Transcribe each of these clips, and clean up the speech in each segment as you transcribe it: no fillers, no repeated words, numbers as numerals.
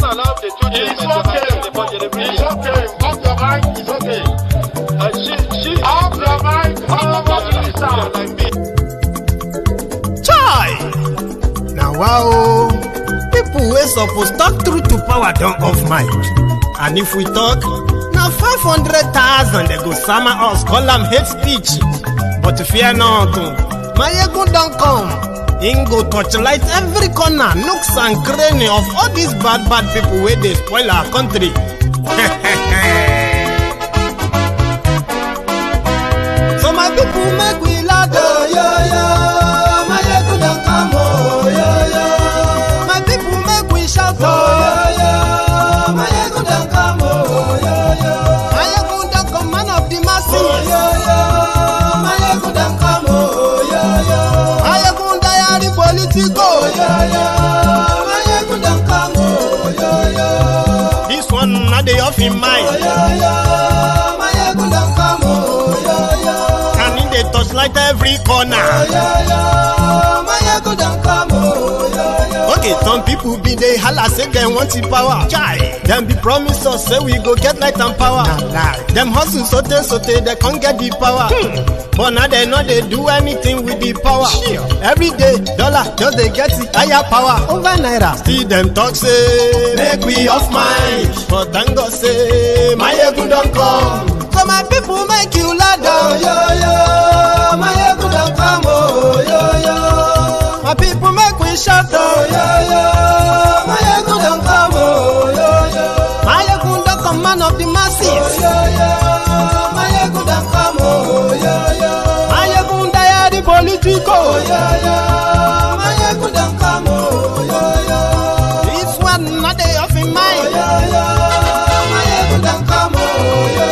allow the children It's okay. It's okay. Off your mind. It's okay. Off your mind. Like me. Chai! Now wow, people wey suppose talk truth to power don't off mic. And if we talk, now 500,000 they go summer us, call them hate speech. But fear not, my ego don't come. Him go torchlight every corner, nooks and cranny of all these bad people where they spoil our country. So my people make we laugh, yo. My ego don't come, yo. My people make we shout, yo. My ego don't come, yo. My ego don't come, man of the masses, yo. My ego don't come, yo. My ego diary politico, yo. My ego don't come, yo. This one not the off in mind, My ego don't come, yo. And in the touchlight every corner, My ego don't come, Okay, some people be they holla say they want the power. Chai, them be promise us say we go get light and power. Them hustle sote they can't get the power. But now they know they do anything with the power. Every day, dollar just they get the higher power over naira. See them talk say make we off mind, but thank God say my ego don't come. So my people make you ladder, yo. My ego don't come, yo. My people make we shout, yo. My ego don't come, yo. My ego don't come, man of the masses, yo. My ego don't come, yo. My ego diary politico, yo. My ego don't come, yo. This one not they off in mind, My ego don't come, yo.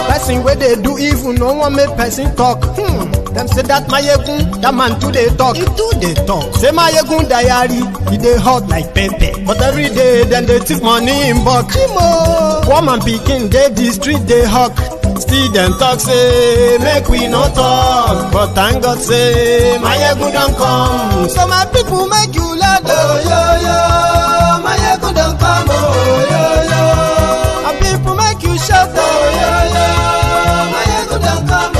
Person where they do evil, no one make person talk. Them say that my egun, that man too they talk. He too they talk. Say my egun diary, he they hot like pepper. But every day then they take money in bulk. Woman picking, they the street they hawk. Still them talk say make we no talk. But thank God say my egun don't come. So my people make you laugh, yo. My egun don't come, yo. My people make you shout, yo. My egun don't come, yo.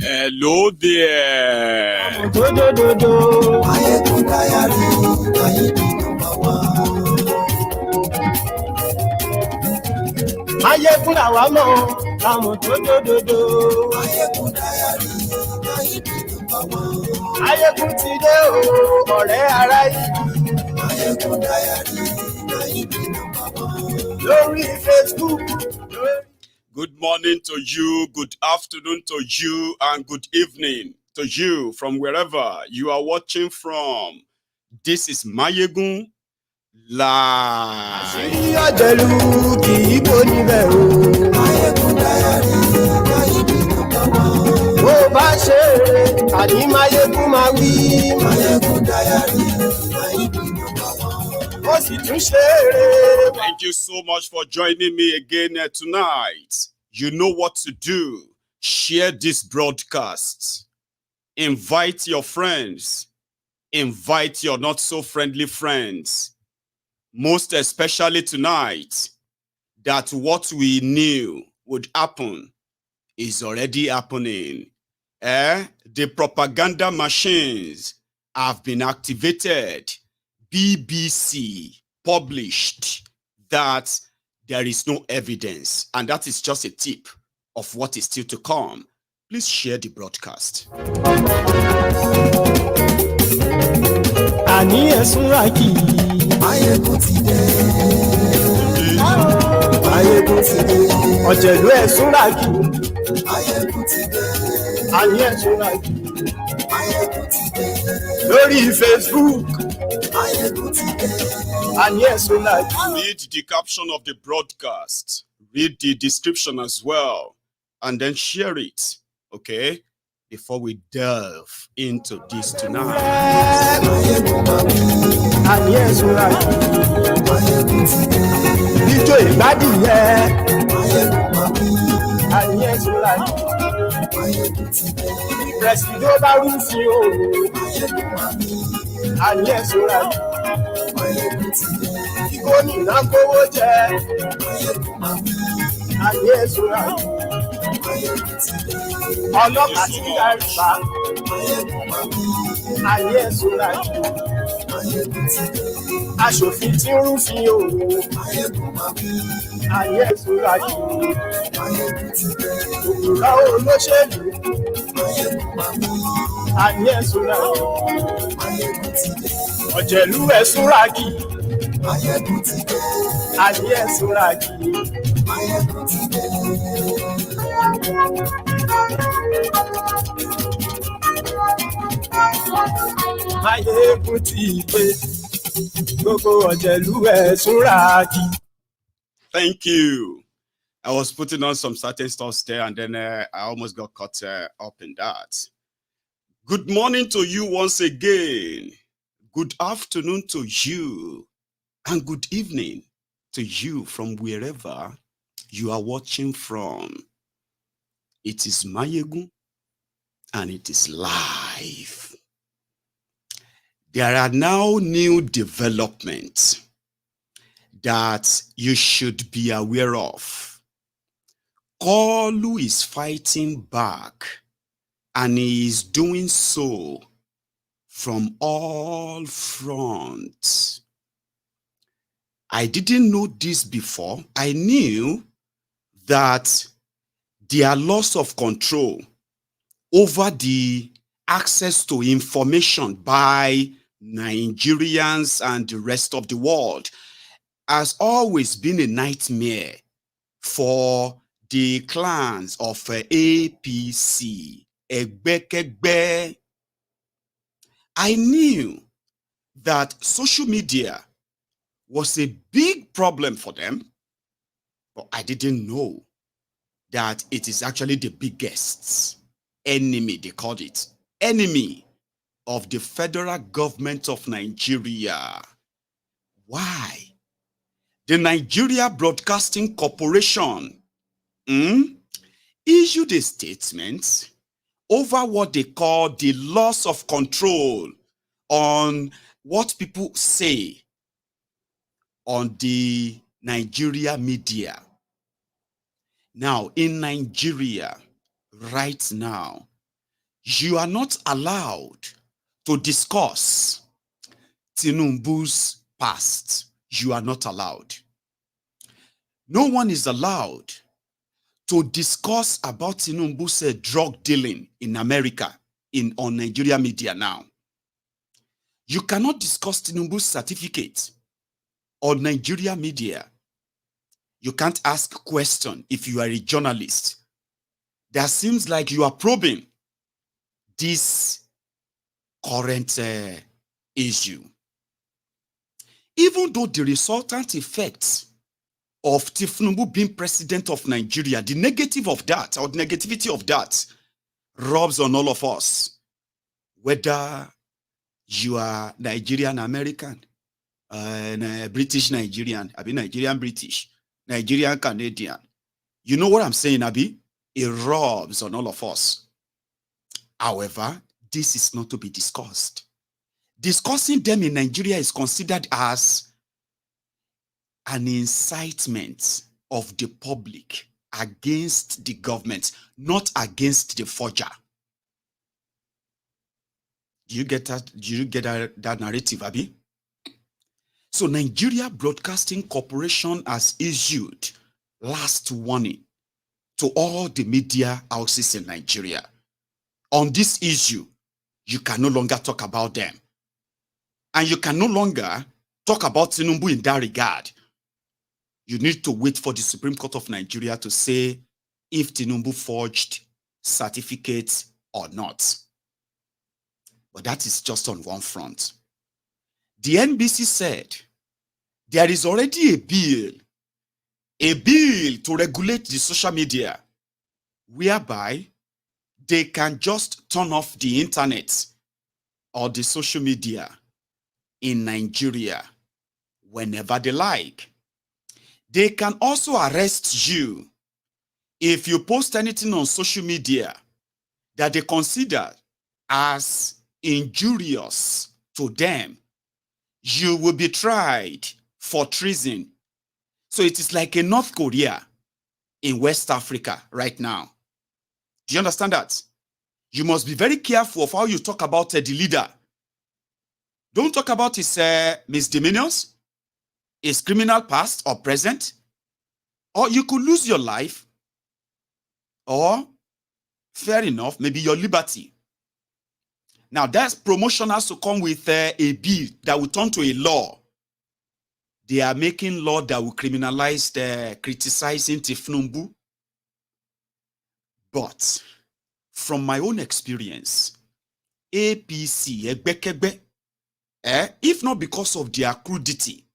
Hello there. Good morning to you, good afternoon to you, and good evening to you from wherever you are watching from. This is Mayegun Live. Thank you so much for joining me again tonight. You know what to do. Share this broadcast. Invite your friends. Invite your not so friendly friends. Most especially tonight, that what we knew would happen is already happening. The propaganda machines have been activated. BBC published that there is no evidence, and that is just a tip of what is still to come. Please share the broadcast. Lórí Facebook. And yes, we like. Read the caption of the broadcast. Read the description as well. And then share it. Okay? Before we delve into this tonight. Ayé ìṣúra ijó ìgbádìyẹ. Ayé ìṣúra Presido bá rúfin òru. Ayé ìṣúra gómìnà kówó jẹ. Ayé ìṣúra ọlọ́pàá tí ń darí bá. Ayé ìṣúra aṣòfin tí ń rúfin òru. Ayé ìṣúra òkúra olóṣèlú. Ayé ìṣúra ọ̀jẹ̀lú ẹ̀ṣúra kì. Ayé ìṣúra kì. Ayégun ti gbé gbogbo ọ̀jẹ̀lú ẹ̀ṣúra kì. Thank you. I was putting on some certain stuff there, and then I almost got caught up in that. Good morning to you once again. Good afternoon to you. And good evening to you from wherever you are watching from. It is Mayegun, and it is live. There are now new developments that you should be aware of. Kolu is fighting back, and he is doing so from all fronts. I didn't know this before. I knew that their loss of control over the access to information by Nigerians and the rest of the world has always been a nightmare for the clans of APC. Egbekegbe. I knew that social media was a big problem for them, but I didn't know that it is actually the biggest enemy, they called it, enemy of the federal government of Nigeria. Why? The Nigeria Broadcasting Corporation issued a statement over what they call the loss of control on what people say on the Nigeria media. Now, in Nigeria, right now, you are not allowed to discuss Tinubu's past. You are not allowed. No one is allowed to discuss about Tinubu's drug dealing in America on Nigeria media now. You cannot discuss Tinubu's certificate on Nigeria media. You can't ask a question if you are a journalist. There seems like you are probing this current issue. Even though the resultant effects of Tinubu being president of Nigeria, the negative of that, or the negativity of that, rubs on all of us. Whether you are Nigerian American, British Nigerian, Abi Nigerian British, Nigerian Canadian. You know what I'm saying, Abi? It rubs on all of us. However, this is not to be discussed. Discussing them in Nigeria is considered as an incitement of the public against the government, not against the forger. Do you get that? Do you get that narrative, Abi? So Nigeria Broadcasting Corporation has issued last warning to all the media houses in Nigeria. On this issue, you can no longer talk about them. And you can no longer talk about Tinubu in that regard. You need to wait for the Supreme Court of Nigeria to say if Tinubu forged certificates or not. But that is just on one front. The NBC said there is already a bill to regulate the social media, whereby they can just turn off the internet or the social media in Nigeria whenever they like. They can also arrest you if you post anything on social media that they consider as injurious to them. You will be tried for treason. So it is like a North Korea in West Africa right now. Do you understand that? You must be very careful of how you talk about the leader. Don't talk about his misdemeanors, his criminal past or present, or you could lose your life, or, fair enough, maybe your liberty. Now, that promotion has to come with a bill that will turn to a law. They are making law that will criminalize criticizing Tinubu. But from my own experience, APC, if not because of their crudity,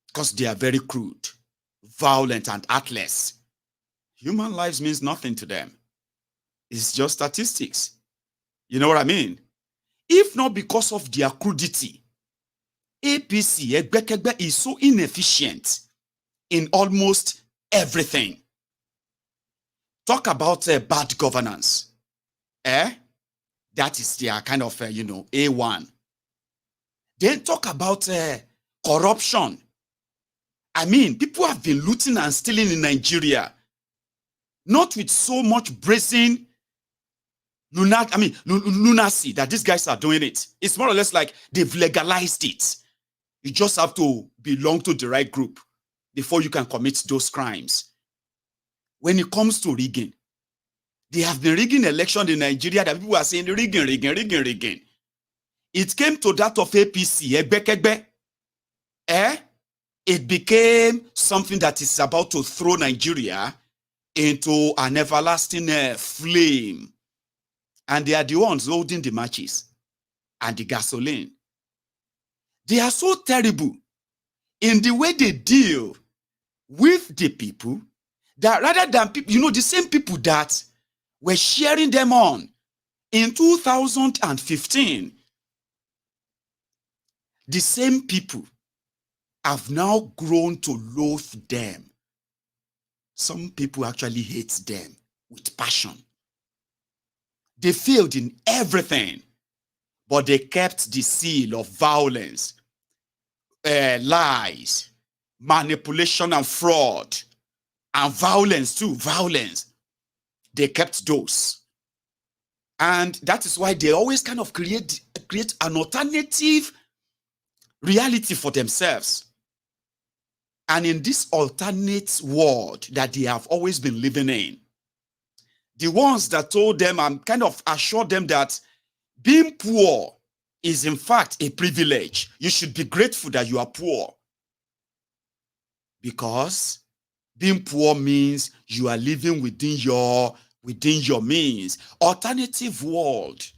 because they are very crude, violent, and heartless, human lives means nothing to them. It's just statistics. You know what I mean? If not because of their crudity, APC is so inefficient in almost everything. Talk about bad governance. That is their kind of, A1. Then talk about corruption. I mean, people have been looting and stealing in Nigeria. Not with so much brazen lunacy that these guys are doing it. It's more or less like they've legalized it. You just have to belong to the right group before you can commit those crimes. When it comes to rigging, they have been rigging election in Nigeria that people are saying rigging. It came to that of APC, it became something that is about to throw Nigeria into an everlasting flame. And they are the ones holding the matches and the gasoline. They are so terrible in the way they deal with the people that rather than people, the same people that were cheering them on in 2015, the same people have now grown to loathe them. Some people actually hate them with passion. They failed in everything, but they kept the seal of violence, lies, manipulation and fraud, and violence too, violence. They kept those. And that is why they always kind of create an alternative reality for themselves. And in this alternate world that they have always been living in, the ones that told them and kind of assured them that being poor is in fact a privilege. You should be grateful that you are poor. Because being poor means you are living within your means. Alternative world.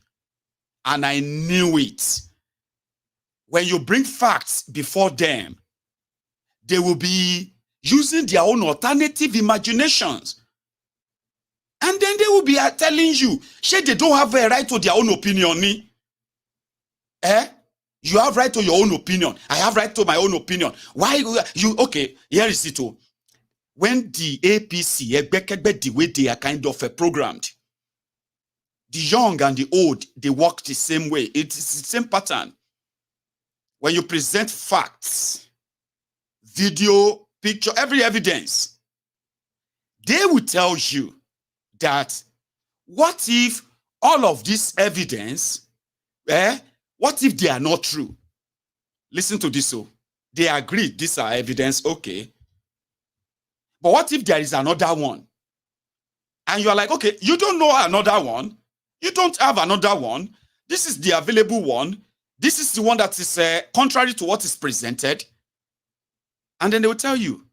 And I knew it. When you bring facts before them, they will be using their own alternative imaginations. And then they will be telling you, they don't have a right to their own opinion. You have right to your own opinion. I have right to my own opinion. Why you okay? Here is it. When the APC, the way they are kind of programmed, the young and the old, they work the same way. It is the same pattern. When you present facts, video, picture, every evidence, they will tell you that what if all of this evidence, what if they are not true? Listen to this. They agree these are evidence, okay. But what if there is another one? And you are like, okay, you don't know another one. You don't have another one. This is the available one. This is the one that is contrary to what is presented. And then they will tell you,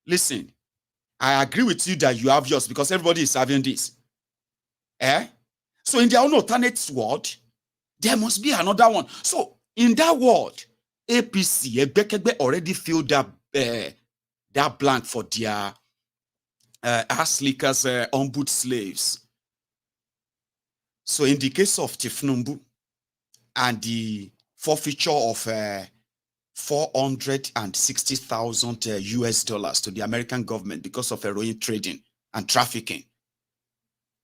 listen, I agree with you that you have yours because everybody is having this. So in their own alternate world, there must be another one. So in that world, APC, already filled that blank for their ass lickers, ombud slaves. So in the case of Tinubu and the forfeiture of $460,000 US dollars to the American government because of heroin trading and trafficking.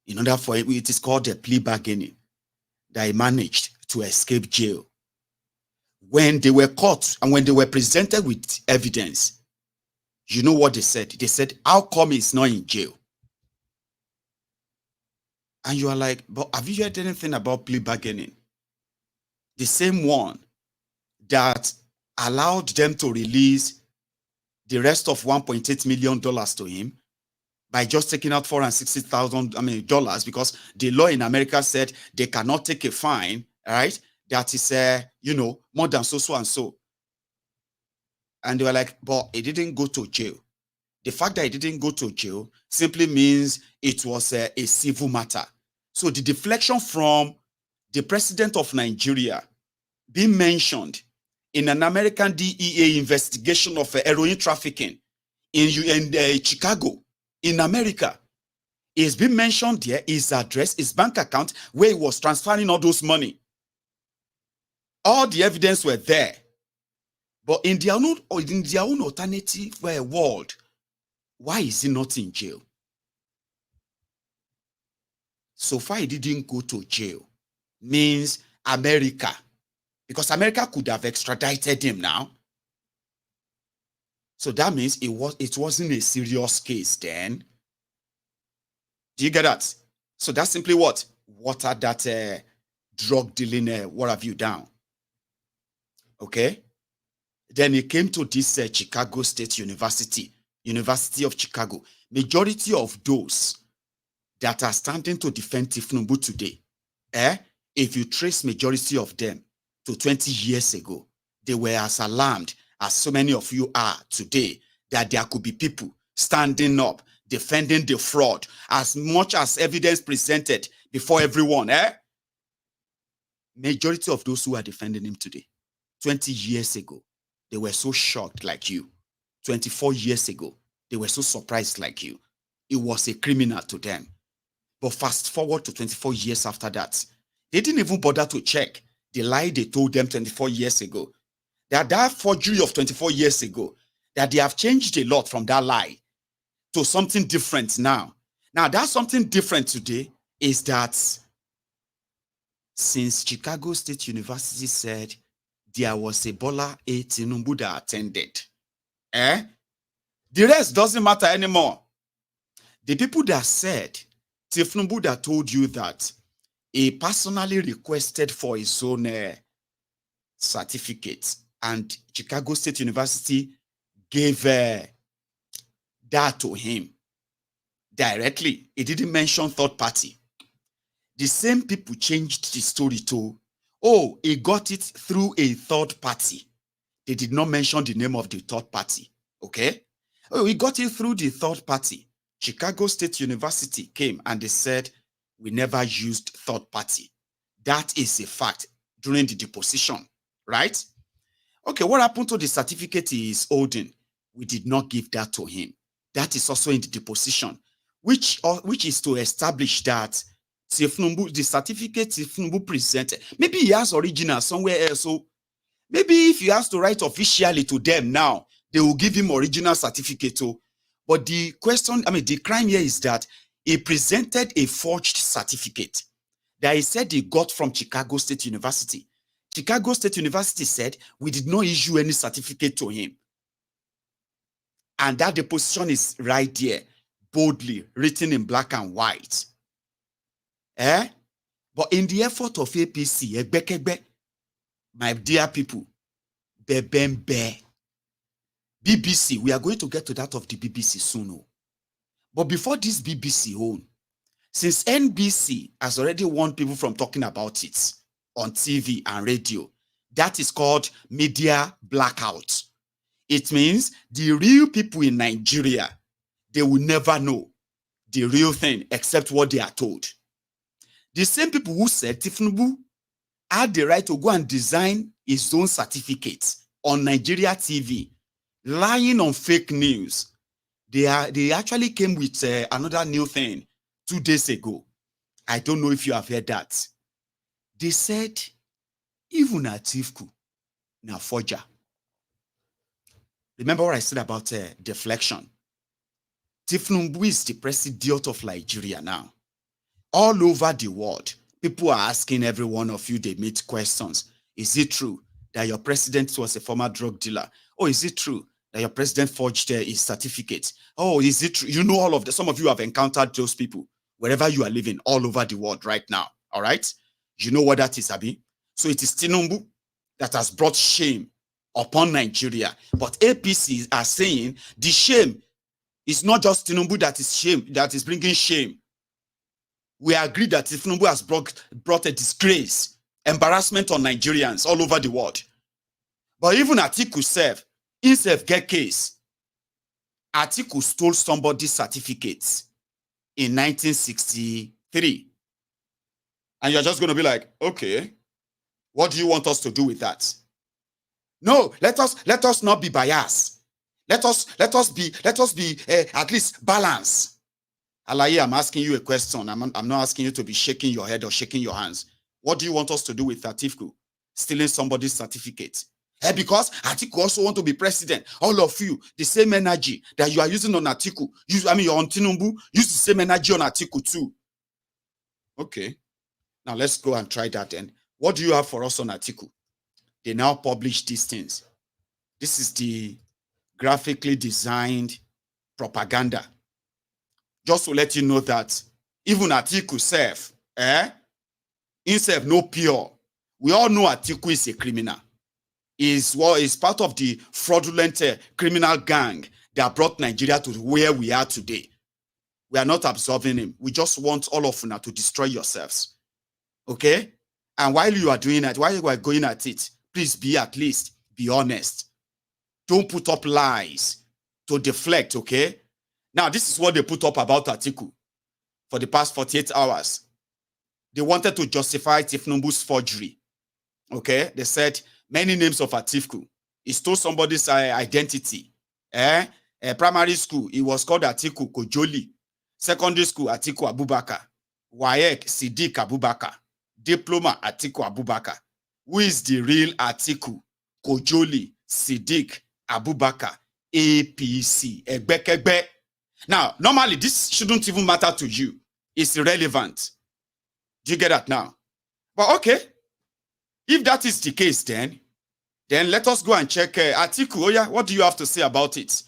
In order for it is called a plea bargaining, that he managed to escape jail. When they were caught and when they were presented with evidence, you know what they said? They said, how come he's not in jail? And you are like, but have you heard anything about plea bargaining? The same one that allowed them to release the rest of $1.8 million to him by just taking out $460,000 because the law in America said they cannot take a fine, right? That is, more than so and so. And they were like, but he didn't go to jail. The fact that he didn't go to jail simply means it was a civil matter. So the deflection from the president of Nigeria being mentioned in an American DEA investigation of heroin trafficking in Chicago, in America, is being mentioned there, his address, his bank account, where he was transferring all those money. All the evidence were there. But in their own alternative world, why is he not in jail? So far, he didn't go to jail. Means America. Because America could have extradited him now. So that means it wasn't a serious case then. Do you get that? So that's simply what? Watered that drug dealing, what have you down. Okay? Then he came to this Chicago State University of Chicago. Majority of those that are standing to defend Tinubu today, if you trace majority of them to 20 years ago, they were as alarmed as so many of you are today, that there could be people standing up, defending the fraud, as much as evidence presented before everyone. Majority of those who are defending him today, 20 years ago, they were so shocked like you. 24 years ago, they were so surprised like you. It was a criminal to them. But fast forward to 24 years after that, they didn't even bother to check the lie they told them 24 years ago. That forgery of 24 years ago, that they have changed a lot from that lie to something different now. Now, that something different today is that since Chicago State University said there was a Bola A. Tinubu that attended, the rest doesn't matter anymore. The people that said, Tinubu that told you that he personally requested for his own certificate, and Chicago State University gave that to him directly. He didn't mention third party. The same people changed the story to, oh, he got it through a third party. They did not mention the name of the third party. Okay? Oh, he got it through the third party. Chicago State University came and they said, we never used third party. That is a fact during the deposition, right? Okay, what happened to the certificate he is holding? We did not give that to him. That is also in the deposition, which is to establish that the certificate Tinubu presented, maybe he has original somewhere else. So maybe if he has to write officially to them now, they will give him original certificate. But the question, the crime here is that he presented a forged certificate that he said he got from Chicago State University. Chicago State University said, we did not issue any certificate to him. And that deposition is right there, boldly written in black and white. But in the effort of APC, my dear people, BBC, we are going to get to that of the BBC soon. But before this BBC own, since NBC has already warned people from talking about it on TV and radio, that is called media blackout. It means the real people in Nigeria, they will never know the real thing except what they are told. The same people who said Tinubu had the right to go and design his own certificates on Nigeria TV, lying on fake news. They actually came with another new thing 2 days ago. I don't know if you have heard that. They said even Atiku, na forger. Remember what I said about deflection? Tinubu is the president of Nigeria now. All over the world, people are asking every one of you, they meet questions. Is it true that your president was a former drug dealer? Oh, is it true that your president forged his certificate? Oh, is it true? You know all of that. Some of you have encountered those people wherever you are living all over the world right now. All right? You know what that is, Abi? So it is Tinubu that has brought shame upon Nigeria. But APCs are saying the shame is not just Tinubu that is bringing shame. We agree that Tinubu has brought a disgrace, embarrassment on Nigerians all over the world. But even Atiku self, himself get case. Atiku stole somebody's certificates in 1963. And you're just going to be like, okay, what do you want us to do with that? No, let us not be biased. Let us be at least balanced. Alaye, I'm asking you a question. I'm not asking you to be shaking your head or shaking your hands. What do you want us to do with Atiku stealing somebody's certificate? Because Atiku also want to be president. All of you, the same energy that you are using on Atiku, you're on Tinubu, use the same energy on Atiku too. Okay, now let's go and try that then. What do you have for us on Atiku? They now publish these things. This is the graphically designed propaganda. Just to let you know that even Atiku self, himself no pure. We all know Atiku is a criminal. Is part of the fraudulent criminal gang that brought Nigeria to where we are today. We are not absolving him. We just want all of you to destroy yourselves. Okay? And while you are doing that, while you are going at it, please at least be honest. Don't put up lies to deflect, okay? Now, this is what they put up about Atiku for the past 48 hours. They wanted to justify Tinubu's forgery. Okay? They said many names of Atiku. He stole somebody's identity. Primary school, he was called Atiku Kojoli. Secondary school, Atiku Abubakar. WAEC, Siddiq Abubakar. Diploma, Atiku Abubakar. Who is the real Atiku Kojoli, Siddiq Abubakar, APC? Egbekegbe. Now, normally, this shouldn't even matter to you. It's irrelevant. Do you get that now? But okay, if that is the case, then let us go and check Atiku. Oh yeah, what do you have to say about it?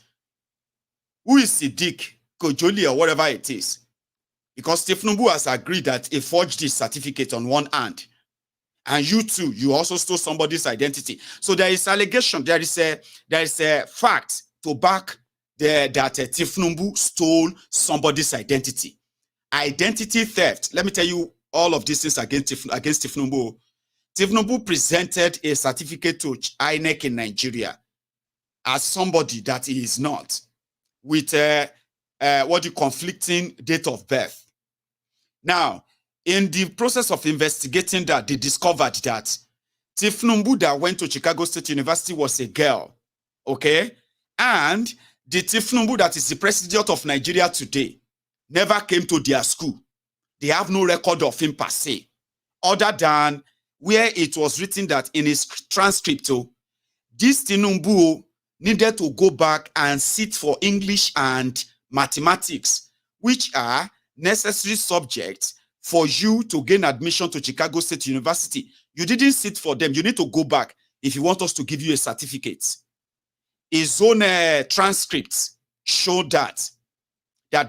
Who is Siddiq Kojoli or whatever it is? Because Tinubu has agreed that he forged his certificate on one hand. And you too, you also stole somebody's identity. So there is allegation, there is a fact to back that Tinubu stole somebody's identity. Identity theft. Let me tell you all of these things against Tinubu. Tinubu presented a certificate to INEC in Nigeria as somebody that he is not, with conflicting date of birth. Now, in the process of investigating that, they discovered that Tinubu that went to Chicago State University was a girl, okay? And the Tinubu that is the president of Nigeria today never came to their school. They have no record of him per se, other than where it was written that in his transcript, this Tinubu needed to go back and sit for English and mathematics, which are necessary subjects for you to gain admission to Chicago State University. You didn't sit for them. You need to go back if you want us to give you a certificate. His own transcripts show that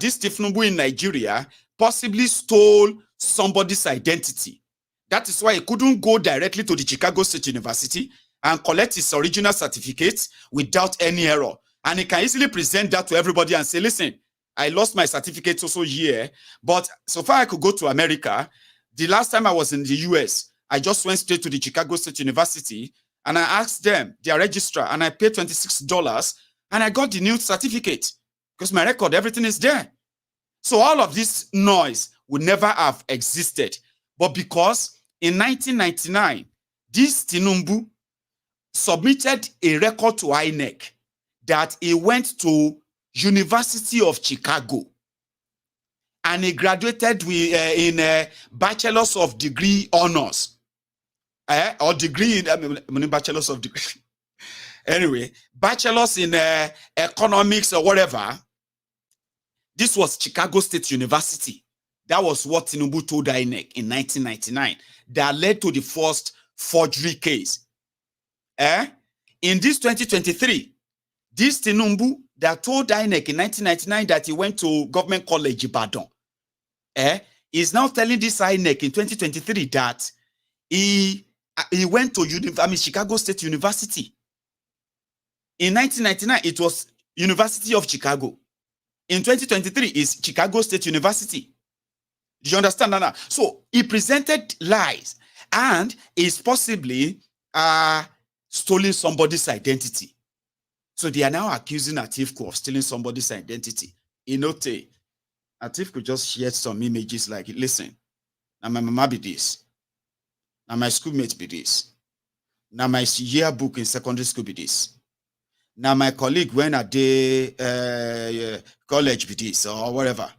this Tinubu in Nigeria possibly stole somebody's identity. That is why he couldn't go directly to the Chicago State University and collect his original certificate without any error. And he can easily present that to everybody and say, listen, I lost my certificate also here, but so far I could go to America. The last time I was in the US, I just went straight to the Chicago State University and I asked them, their registrar, and I paid $26 and I got the new certificate because my record, everything is there. So all of this noise would never have existed. But because in 1999, this Tinubu submitted a record to INEC that he went to University of Chicago and he graduated with in Bachelor's of Degree Honors. or degree, I mean, bachelor's of degree. Anyway, bachelor's in economics or whatever. This was Chicago State University. That was what Tinubu told INEC in 1999. That led to the first forgery case. In this 2023, this Tinubu that told INEC in 1999 that he went to Government College Ibadan, is now telling this INEC in 2023 that he went to Chicago State University. In 1999, it was University of Chicago. In 2023, it's Chicago State University. Do you understand that now? So he presented lies and is possibly stolen somebody's identity. So they are now accusing Atifku of stealing somebody's identity. Inote, Atifku just shared some images like, listen, now my mama be this. Now my schoolmate be this. Now my yearbook in secondary school be this. Now my colleague when at the college be this or whatever.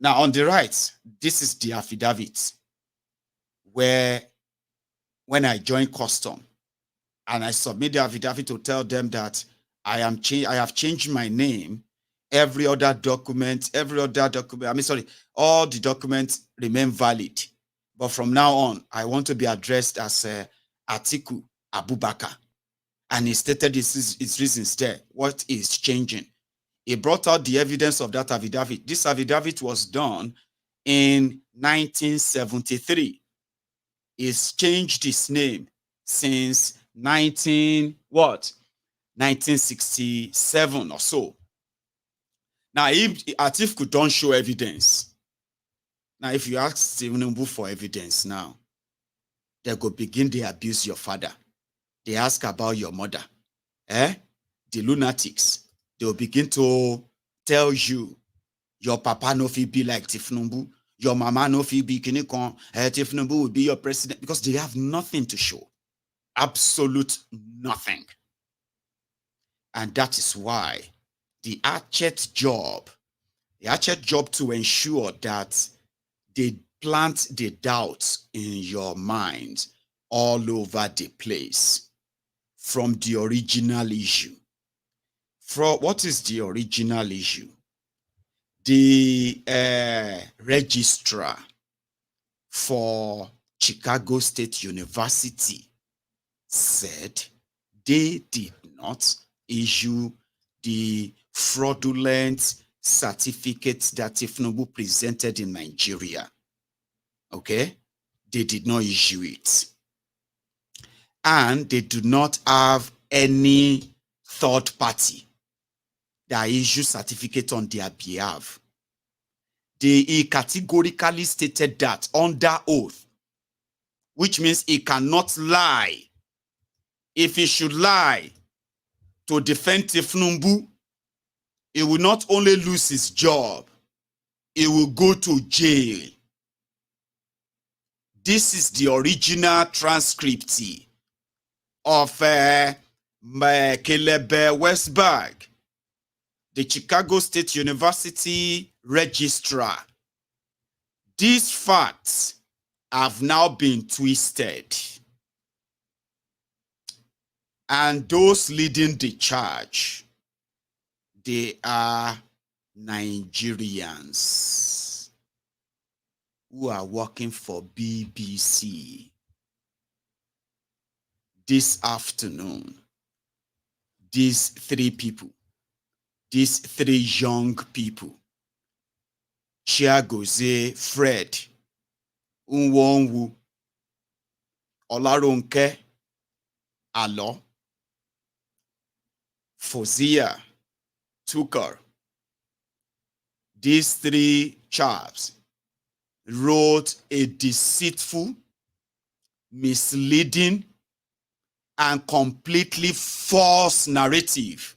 Now on the right, this is the affidavit where when I joined custom and I submit the affidavit to tell them that I have changed my name, all the documents remain valid. But from now on, I want to be addressed as Atiku Abubakar. And he stated his reasons there. What is changing? He brought out the evidence of that affidavit. This affidavit was done in 1973. He's changed his name since 1967 or so. Now, if Atifku don't show evidence, now if you ask Tinubu for evidence now, they go begin to abuse your father. They ask about your mother. The lunatics. They'll begin to tell you your papa no fit be like Tinubu, your mama no fit be Kinikon, Tinubu will be your president, because they have nothing to show. Absolute nothing. And that is why the Hatchet job to ensure that they plant the doubts in your mind all over the place from the original issue. What is the original issue? The registrar for Chicago State University said they did not issue the fraudulent certificates that Tinubu presented in Nigeria. Okay? They did not issue it. And they do not have any third party that issue certificate on their behalf. He categorically stated that under oath, which means he cannot lie. If he should lie to defend Tinubu, he will not only lose his job, he will go to jail. This is the original transcript of Caleb Westberg, the Chicago State University registrar. These facts have now been twisted. And those leading the charge, they are Nigerians who are working for BBC. This afternoon, these three young people, Chiagoze Fred, Unwonwu, Olaronke Alo, Fozia Tucker, these three chaps wrote a deceitful, misleading, and completely false narrative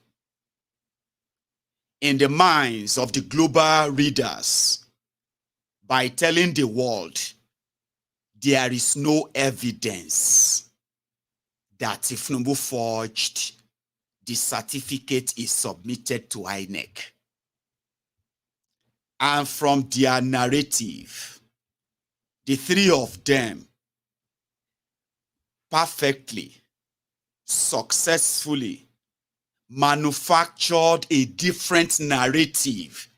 in the minds of the global readers by telling the world there is no evidence that Tinubu forged the certificate is submitted to INEC. And from their narrative, the three of them perfectly, successfully manufactured a different narrative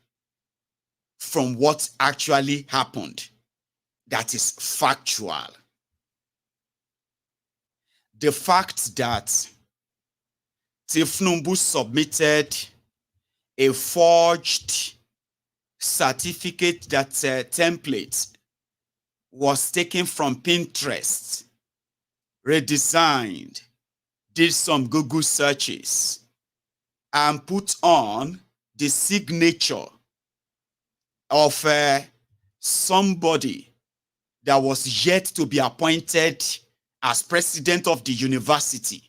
from what actually happened. That is factual. The fact that Tinubu submitted a forged certificate that template was taken from Pinterest, redesigned, did some Google searches, and put on the signature of somebody that was yet to be appointed as president of the university.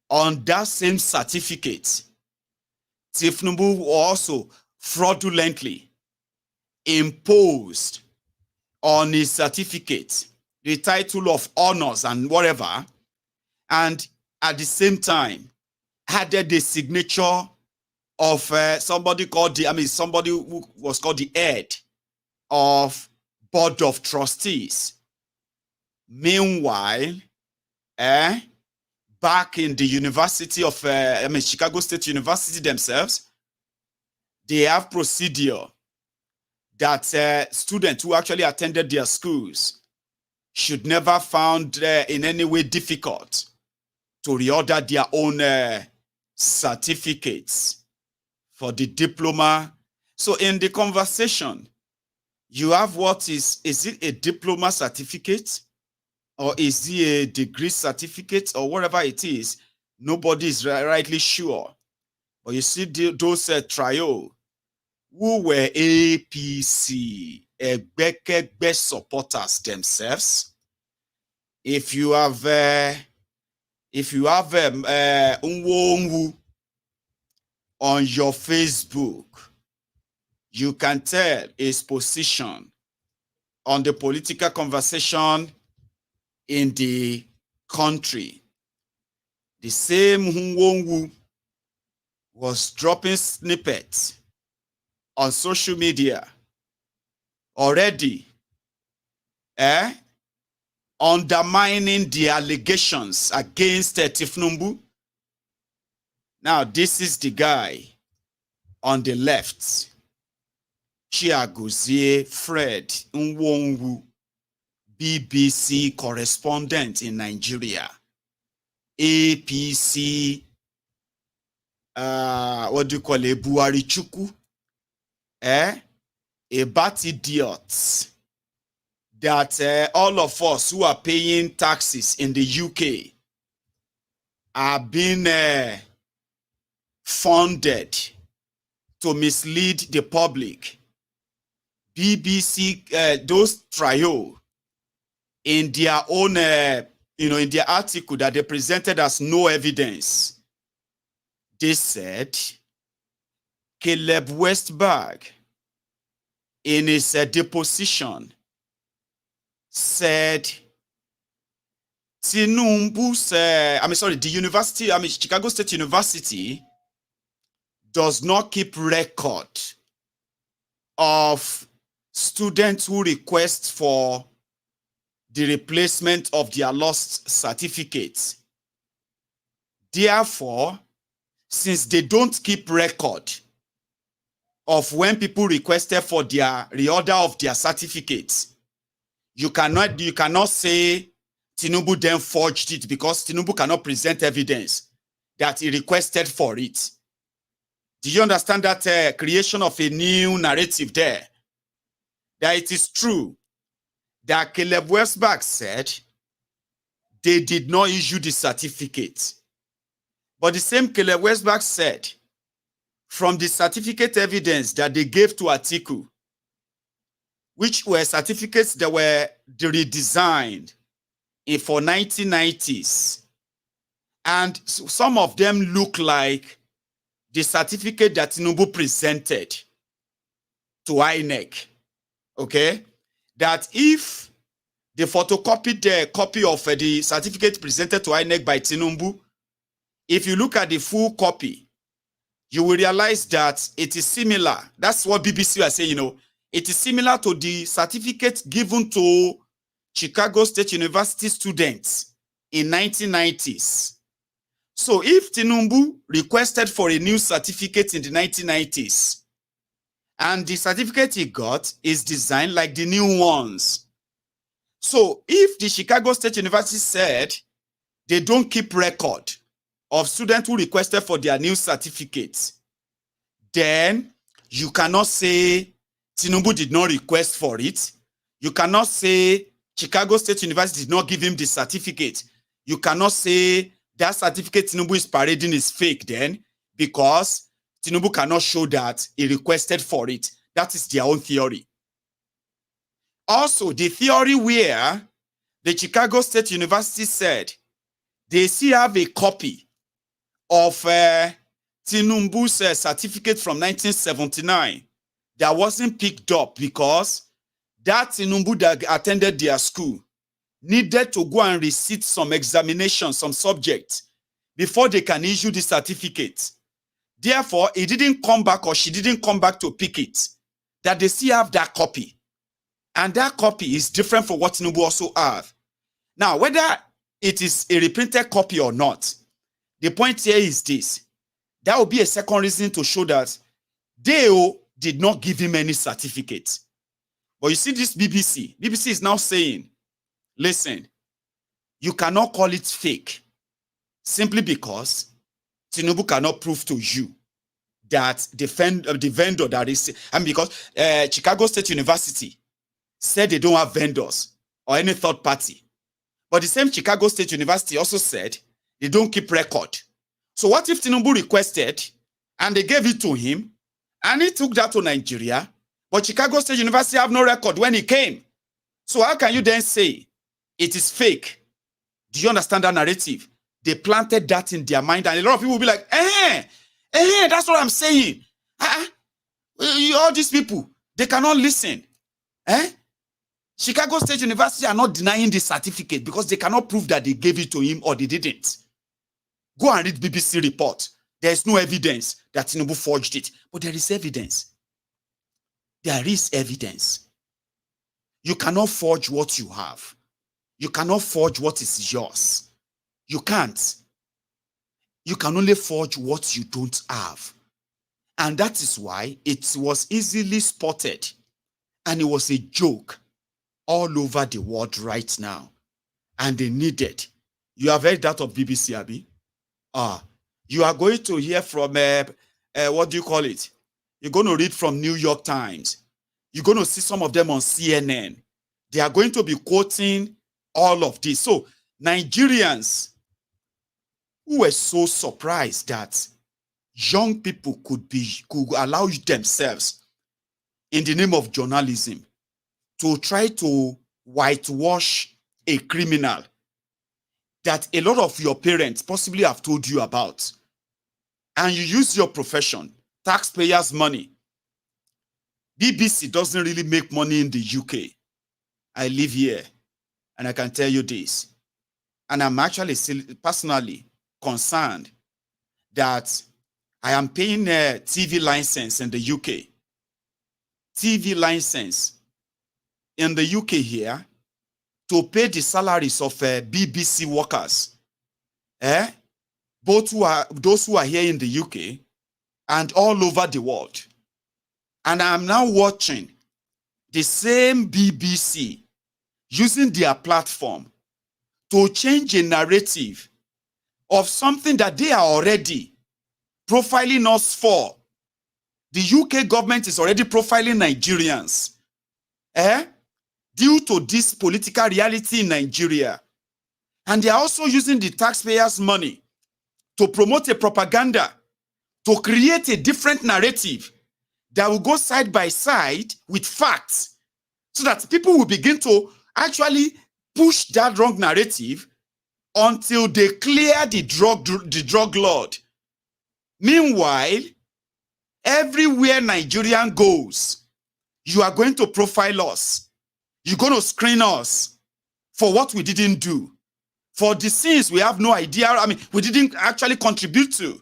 On that same certificate, Tinubu also fraudulently imposed on his certificate the title of honors and whatever, and at the same time added the signature of somebody who was called the head of board of trustees. Meanwhile, back in the University of Chicago State University themselves, they have procedure that students who actually attended their schools should never found in any way difficult to reorder their own certificates for the diploma. So in the conversation, you have what is it a diploma certificate or is it a degree certificate or whatever it is? Nobody is rightly sure. But you see those trio who were APC, best supporters themselves. If you have Unwonwu on your Facebook, you can tell his position on the political conversation in the country. The same Unwonwu was dropping snippets on social media already, undermining the allegations against Tinubu. Now, this is the guy on the left, Chiagozie Fred Nwonwu, BBC correspondent in Nigeria, APC, what do you call it, Buhari Chuku, a bad idiot that all of us who are paying taxes in the UK are being funded to mislead the public. BBC, those trio, in their own, in their article that they presented as no evidence, they said Caleb Westberg, in his deposition, said Tinubu's, the university, Chicago State University does not keep record of students who request for the replacement of their lost certificates. Therefore, since they don't keep record of when people requested for their reorder of their certificates, you cannot say Tinubu then forged it, because Tinubu cannot present evidence that he requested for it. Do you understand that creation of a new narrative there? That it is true that Caleb Westberg said they did not issue the certificate. But the same Caleb Westberg said, from the certificate evidence that they gave to Atiku, which were certificates that were redesigned for 1990s, and some of them look like the certificate that Tinubu presented to INEC, okay? That if they photocopied the copy of the certificate presented to INEC by Tinubu, if you look at the full copy, you will realize that it is similar. That's what BBC are saying, it is similar to the certificate given to Chicago State University students in 1990s. So if Tinubu requested for a new certificate in the 1990s, and the certificate he got is designed like the new ones. So if the Chicago State University said they don't keep record of students who requested for their new certificates, then you cannot say Tinubu did not request for it. You cannot say Chicago State University did not give him the certificate. You cannot say that certificate Tinubu is parading is fake then, because Tinubu cannot show that he requested for it. That is their own theory. Also, the theory where the Chicago State University said they still have a copy of Tinubu's certificate from 1979 that wasn't picked up because that Tinubu that attended their school needed to go and recite some examination, some subjects, before they can issue the certificate. Therefore, he didn't come back, or she didn't come back to pick it, that they still have that copy. And that copy is different from what Tinubu also have. Now, whether it is a reprinted copy or not, the point here is this. That will be a second reason to show that they did not give him any certificate. But you see this BBC is now saying, listen, you cannot call it fake simply because Tinubu cannot prove to you that the vendor that is, and because Chicago State University said they don't have vendors or any third party. But the same Chicago State University also said they don't keep record. So what if Tinubu requested and they gave it to him and he took that to Nigeria, but Chicago State University have no record when he came? So how can you then say it is fake? Do you understand that narrative? They planted that in their mind, and a lot of people will be like, that's what I'm saying. All these people, they cannot listen. Chicago State University are not denying the certificate because they cannot prove that they gave it to him or they didn't. Go and read BBC report. There is no evidence that Tinubu forged it, but there is evidence. There is evidence. You cannot forge what you have. You cannot forge what is yours. You can't. You can only forge what you don't have. And that is why it was easily spotted. And it was a joke all over the world right now. And they needed. You have heard that of BBC, Abi? You are going to hear from, what do you call it? You're going to read from New York Times. You're going to see some of them on CNN. They are going to be quoting all of this. So, Nigerians who were so surprised that young people could allow themselves in the name of journalism to try to whitewash a criminal that a lot of your parents possibly have told you about, and you use your profession, taxpayers' money. BBC doesn't really make money in the UK. I live here, and I can tell you this. And I'm actually still personally concerned that I am paying a TV license in the UK. TV license in the UK here to pay the salaries of BBC workers. Both those who are here in the UK and all over the world. And I'm now watching the same BBC using their platform to change a narrative of something that they are already profiling us for. The UK government is already profiling Nigerians. Due to this political reality in Nigeria. And they are also using the taxpayers' money to promote a propaganda, to create a different narrative that will go side by side with facts, so that people will begin to actually push that wrong narrative until they clear the drug lord. Meanwhile, everywhere Nigerian goes, you are going to profile us. You're going to screen us for what we didn't do, for the sins we have no idea, we didn't actually contribute to.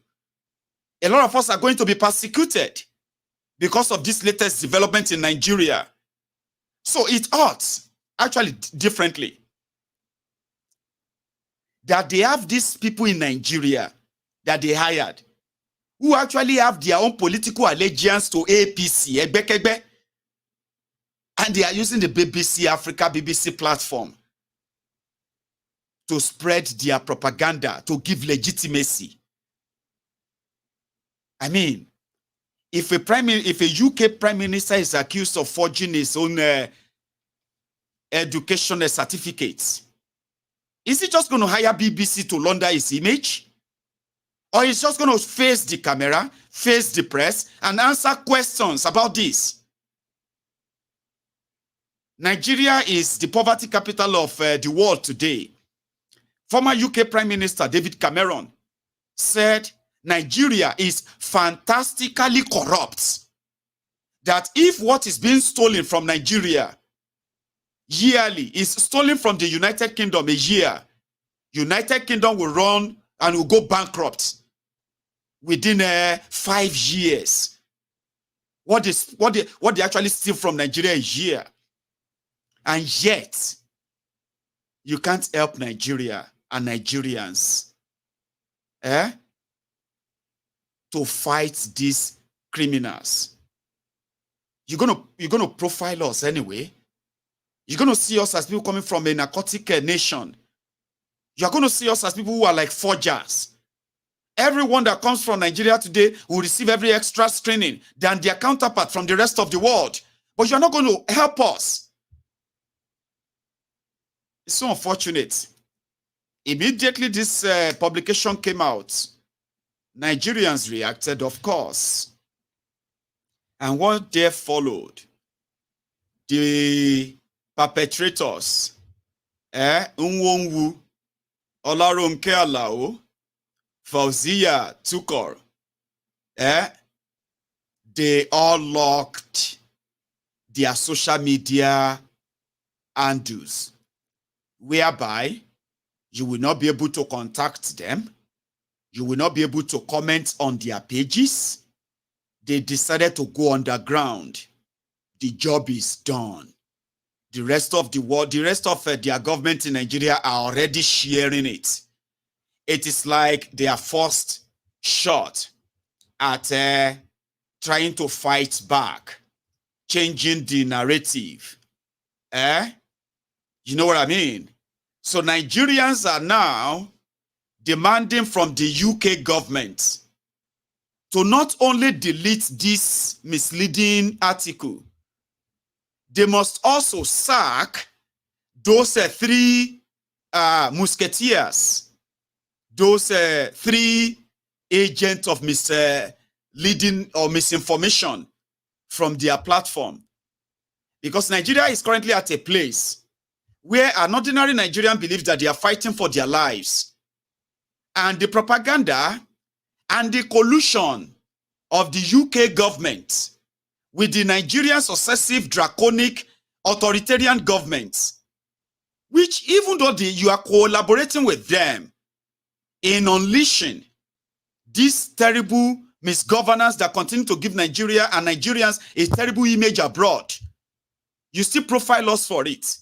A lot of us are going to be persecuted because of this latest development in Nigeria. So it ought actually differently. That they have these people in Nigeria that they hired who actually have their own political allegiance to APC, Egbekegbe, and they are using the BBC Africa, BBC platform to spread their propaganda, to give legitimacy. I mean, if a UK prime minister is accused of forging his own education certificates, is he just going to hire BBC to launder his image? Or is just going to face the camera, face the press, and answer questions about this? Nigeria is the poverty capital of the world today. Former UK Prime Minister David Cameron said Nigeria is fantastically corrupt. That if what is being stolen from Nigeria yearly is stolen from the United Kingdom a year, United Kingdom will run and will go bankrupt within 5 years. What they actually steal from Nigeria a year. And yet, you can't help Nigeria and Nigerians to fight these criminals. You're gonna profile us anyway. You're gonna see us as people coming from a narcotic nation. You're gonna see us as people who are like forgers. Everyone that comes from Nigeria today will receive every extra screening than their counterpart from the rest of the world. But you're not going to help us. It's so unfortunate. Immediately this publication came out, Nigerians reacted, of course. And what they followed, the perpetrators, Nwonwu, Olaronke Alao, Fauzia Tukor, they all locked their social media handles, whereby you will not be able to contact them. You will not be able to comment on their pages. They decided to go underground. The job is done. The rest of the world, the rest of their government in Nigeria are already sharing it. It is like their first shot at trying to fight back, changing the narrative. You know what I mean? So Nigerians are now demanding from the UK government to not only delete this misleading article, they must also sack those 3 musketeers, those 3 agents of misleading or misinformation from their platform. Because Nigeria is currently at a place where an ordinary Nigerian believes that they are fighting for their lives. And the propaganda and the collusion of the UK government with the Nigerian successive draconic authoritarian governments, which even though you are collaborating with them in unleashing this terrible misgovernance that continue to give Nigeria and Nigerians a terrible image abroad, you still profile us for it.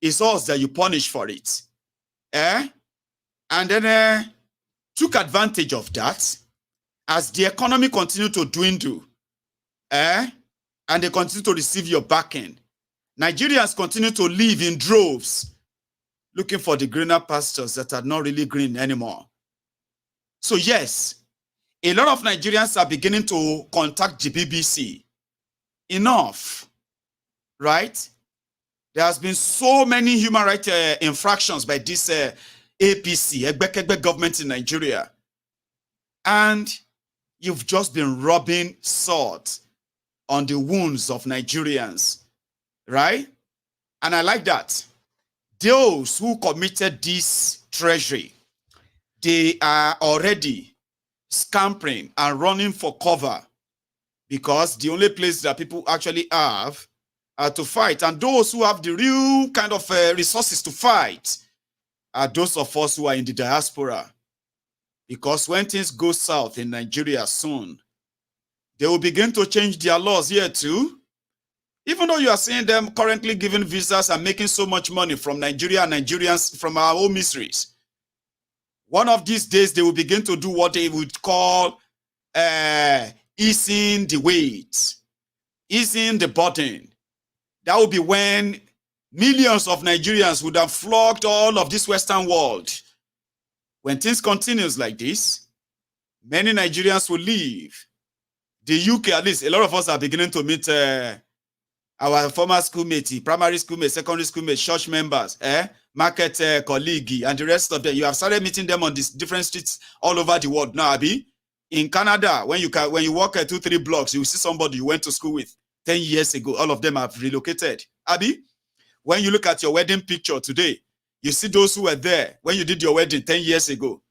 It's us that you punish for it. And then took advantage of that as the economy continued to dwindle. And they continue to receive your backing. Nigerians continue to live in droves, looking for the greener pastures that are not really green anymore. So yes, a lot of Nigerians are beginning to contact the BBC. Enough, right? There has been so many human rights infractions by this APC, Egbekegbe government in Nigeria. And you've just been rubbing salt on the wounds of Nigerians, right? And I like that. Those who committed this treachery, they are already scampering and running for cover because the only place that people actually have to fight, and those who have the real kind of resources to fight, are those of us who are in the diaspora. Because when things go south in Nigeria soon, they will begin to change their laws here too. Even though you are seeing them currently giving visas and making so much money from Nigeria and Nigerians from our own miseries, one of these days they will begin to do what they would call easing the weight, easing the burden. That will be when millions of Nigerians would have flocked all of this Western world. When things continues like this, many Nigerians will leave. The UK, at least, a lot of us are beginning to meet our former schoolmates, primary schoolmates, secondary schoolmates, church members, market colleague, and the rest of them. You have started meeting them on these different streets all over the world now, Abi. In Canada, when you walk 2-3 blocks, you will see somebody you went to school with 10 years ago. All of them have relocated. Abi, when you look at your wedding picture today, you see those who were there when you did your wedding 10 years ago.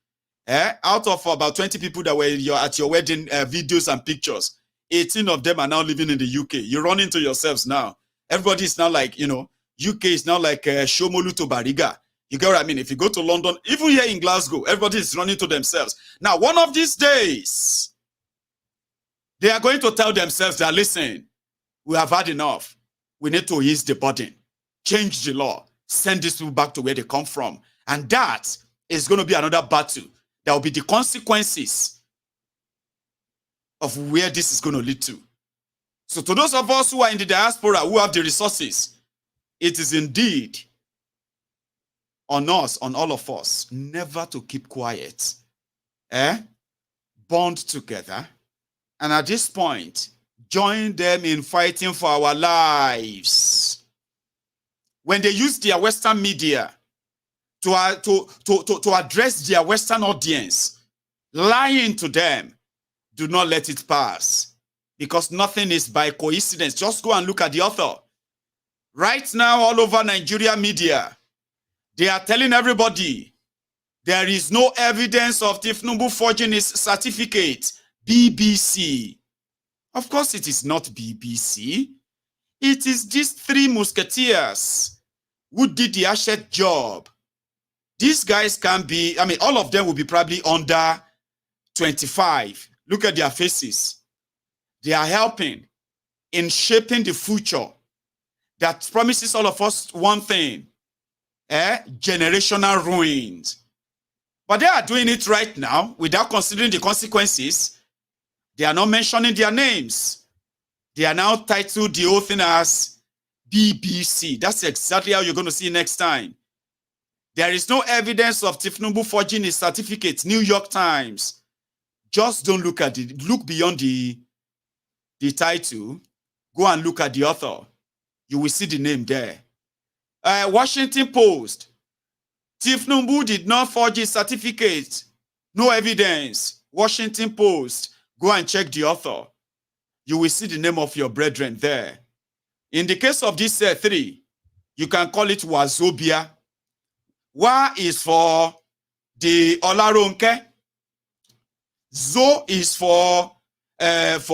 Out of about 20 people that were at your wedding videos and pictures, 18 of them are now living in the UK. You run into yourselves now. Everybody is now like, UK is now like Shomolu to Bariga. You get what I mean? If you go to London, even here in Glasgow, everybody is running to themselves. Now, one of these days, they are going to tell themselves that, listen, we have had enough. We need to ease the burden, change the law, send these people back to where they come from. And that is going to be another battle. There will be the consequences of where this is going to lead to. So to those of us who are in the diaspora, who have the resources, it is indeed on us, on all of us, never to keep quiet. Bond together. And at this point, join them in fighting for our lives. When they use their Western media to address their Western audience, lying to them, do not let it pass, because nothing is by coincidence. Just go and look at the author. Right now, all over Nigeria media, they are telling everybody there is no evidence of Tinubu forging his certificate. BBC. Of course, it is not BBC. It is these 3 musketeers who did the asset job. These guys can be, all of them will be probably under 25. Look at their faces. They are helping in shaping the future that promises all of us one thing, generational ruins. But they are doing it right now without considering the consequences. They are not mentioning their names. They are now titled the whole thing as BBC. That's exactly how you're going to see next time. There is no evidence of Tinubu forging his certificate. New York Times. Just don't look at it. Look beyond the title. Go and look at the author. You will see the name there. Washington Post. Tinubu did not forge his certificate. No evidence. Washington Post. Go and check the author. You will see the name of your brethren there. In the case of these 3, you can call it Wazobia. Wa is for the Olaronke. Zo is for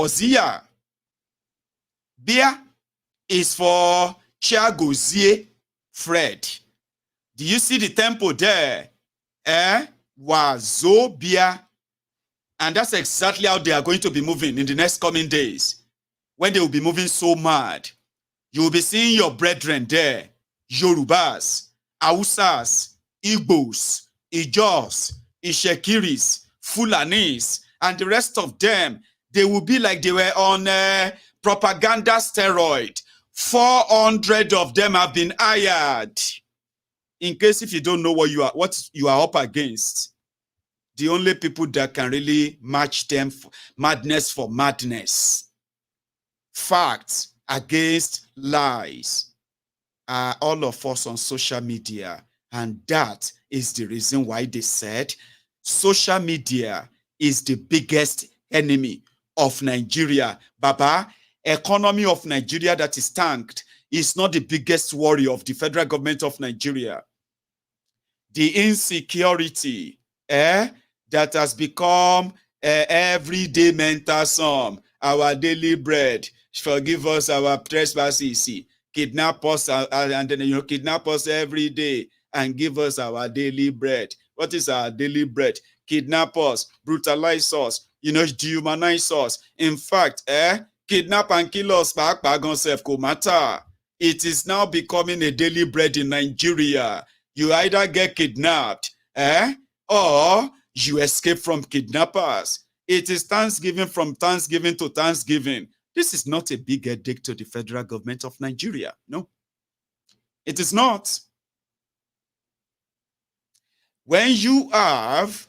Zia. Bia is for Chiagozie Fred. Do you see the tempo there? Wazobia. And that's exactly how they are going to be moving in the next coming days. When they will be moving so mad. You will be seeing your brethren there. Yorubas, Hausas, Igbos, Ijos, Ishekiris, Fulanis, and the rest of them. They will be like they were on propaganda steroid. 400 of them have been hired. In case if you don't know what you are up against, the only people that can really match them madness for madness, facts against lies, are all of us on social media. And that is the reason why they said social media is the biggest enemy of Nigeria. Baba, economy of Nigeria that is tanked is not the biggest worry of the federal government of Nigeria. The insecurity, that has become everyday mental sum, our daily bread. Forgive us our trespasses. Kidnap us and then kidnap us every day and give us our daily bread. What is our daily bread? Kidnap us, brutalize us, dehumanize us. In fact, kidnap and kill us, matter. It is now becoming a daily bread in Nigeria. You either get kidnapped, or you escape from kidnappers. It is Thanksgiving from Thanksgiving to Thanksgiving. This is not a big headache to the federal government of Nigeria. No, it is not. When you have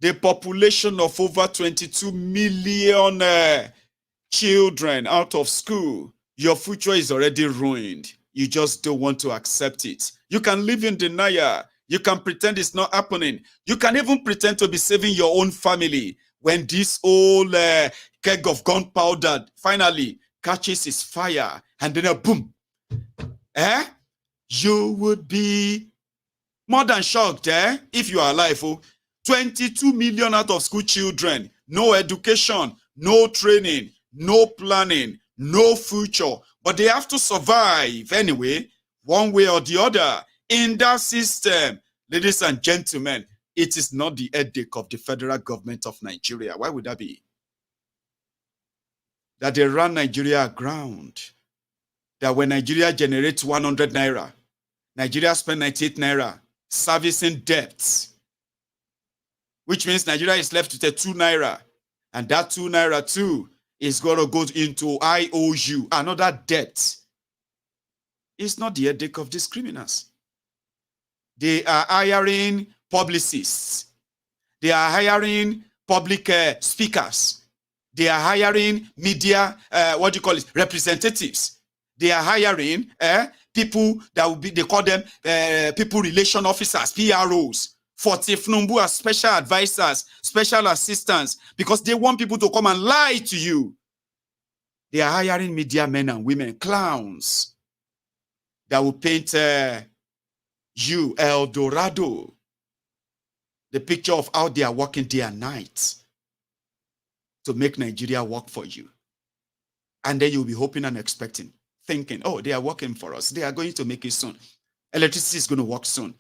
the population of over 22 million children out of school, your future is already ruined. You just don't want to accept it. You can live in denial. You can pretend it's not happening. You can even pretend to be saving your own family when this old keg of gunpowder finally catches its fire and then boom. You would be more than shocked if you are alive. 22 million out of school children, no education, no training, no planning, no future, but they have to survive anyway, one way or the other. In that system, ladies and gentlemen, it is not the headache of the federal government of Nigeria. Why would that be? That they run Nigeria aground. That when Nigeria generates 100 naira, Nigeria spend 98 naira servicing debts, which means Nigeria is left with a 2 naira, and that 2 naira too is going to go into IOU, another debt. It's not the headache of these criminals. They are hiring publicists. They are hiring public speakers. They are hiring media, representatives. They are hiring people that will be, they call them people relation officers, PROs, for Tinubu as special advisors, special assistants, because they want people to come and lie to you. They are hiring media men and women, clowns, that will paint you El Dorado, the picture of how they are working day and night to make Nigeria work for you. And then you'll be hoping and expecting, thinking, oh, they are working for us. They are going to make it soon. Electricity is going to work soon.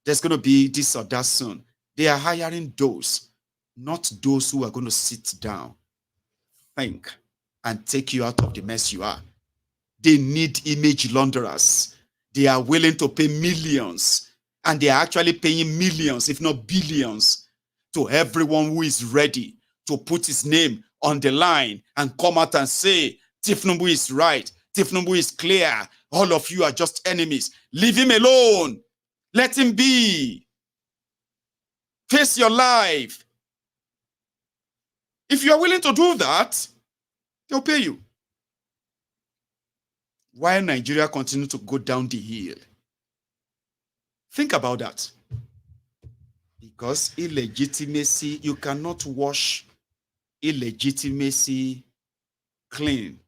There's going to be this or that soon. They are hiring those, not those who are going to sit down, think, and take you out of the mess you are. They need image launderers. They are willing to pay millions, and they are actually paying millions, if not billions, to everyone who is ready to put his name on the line and come out and say, Tinubu is right, Tinubu is clear, all of you are just enemies. Leave him alone. Let him be. Face your life. If you are willing to do that, they'll pay you. While Nigeria continues to go down the hill. Think about that. Because illegitimacy, you cannot wash illegitimacy clean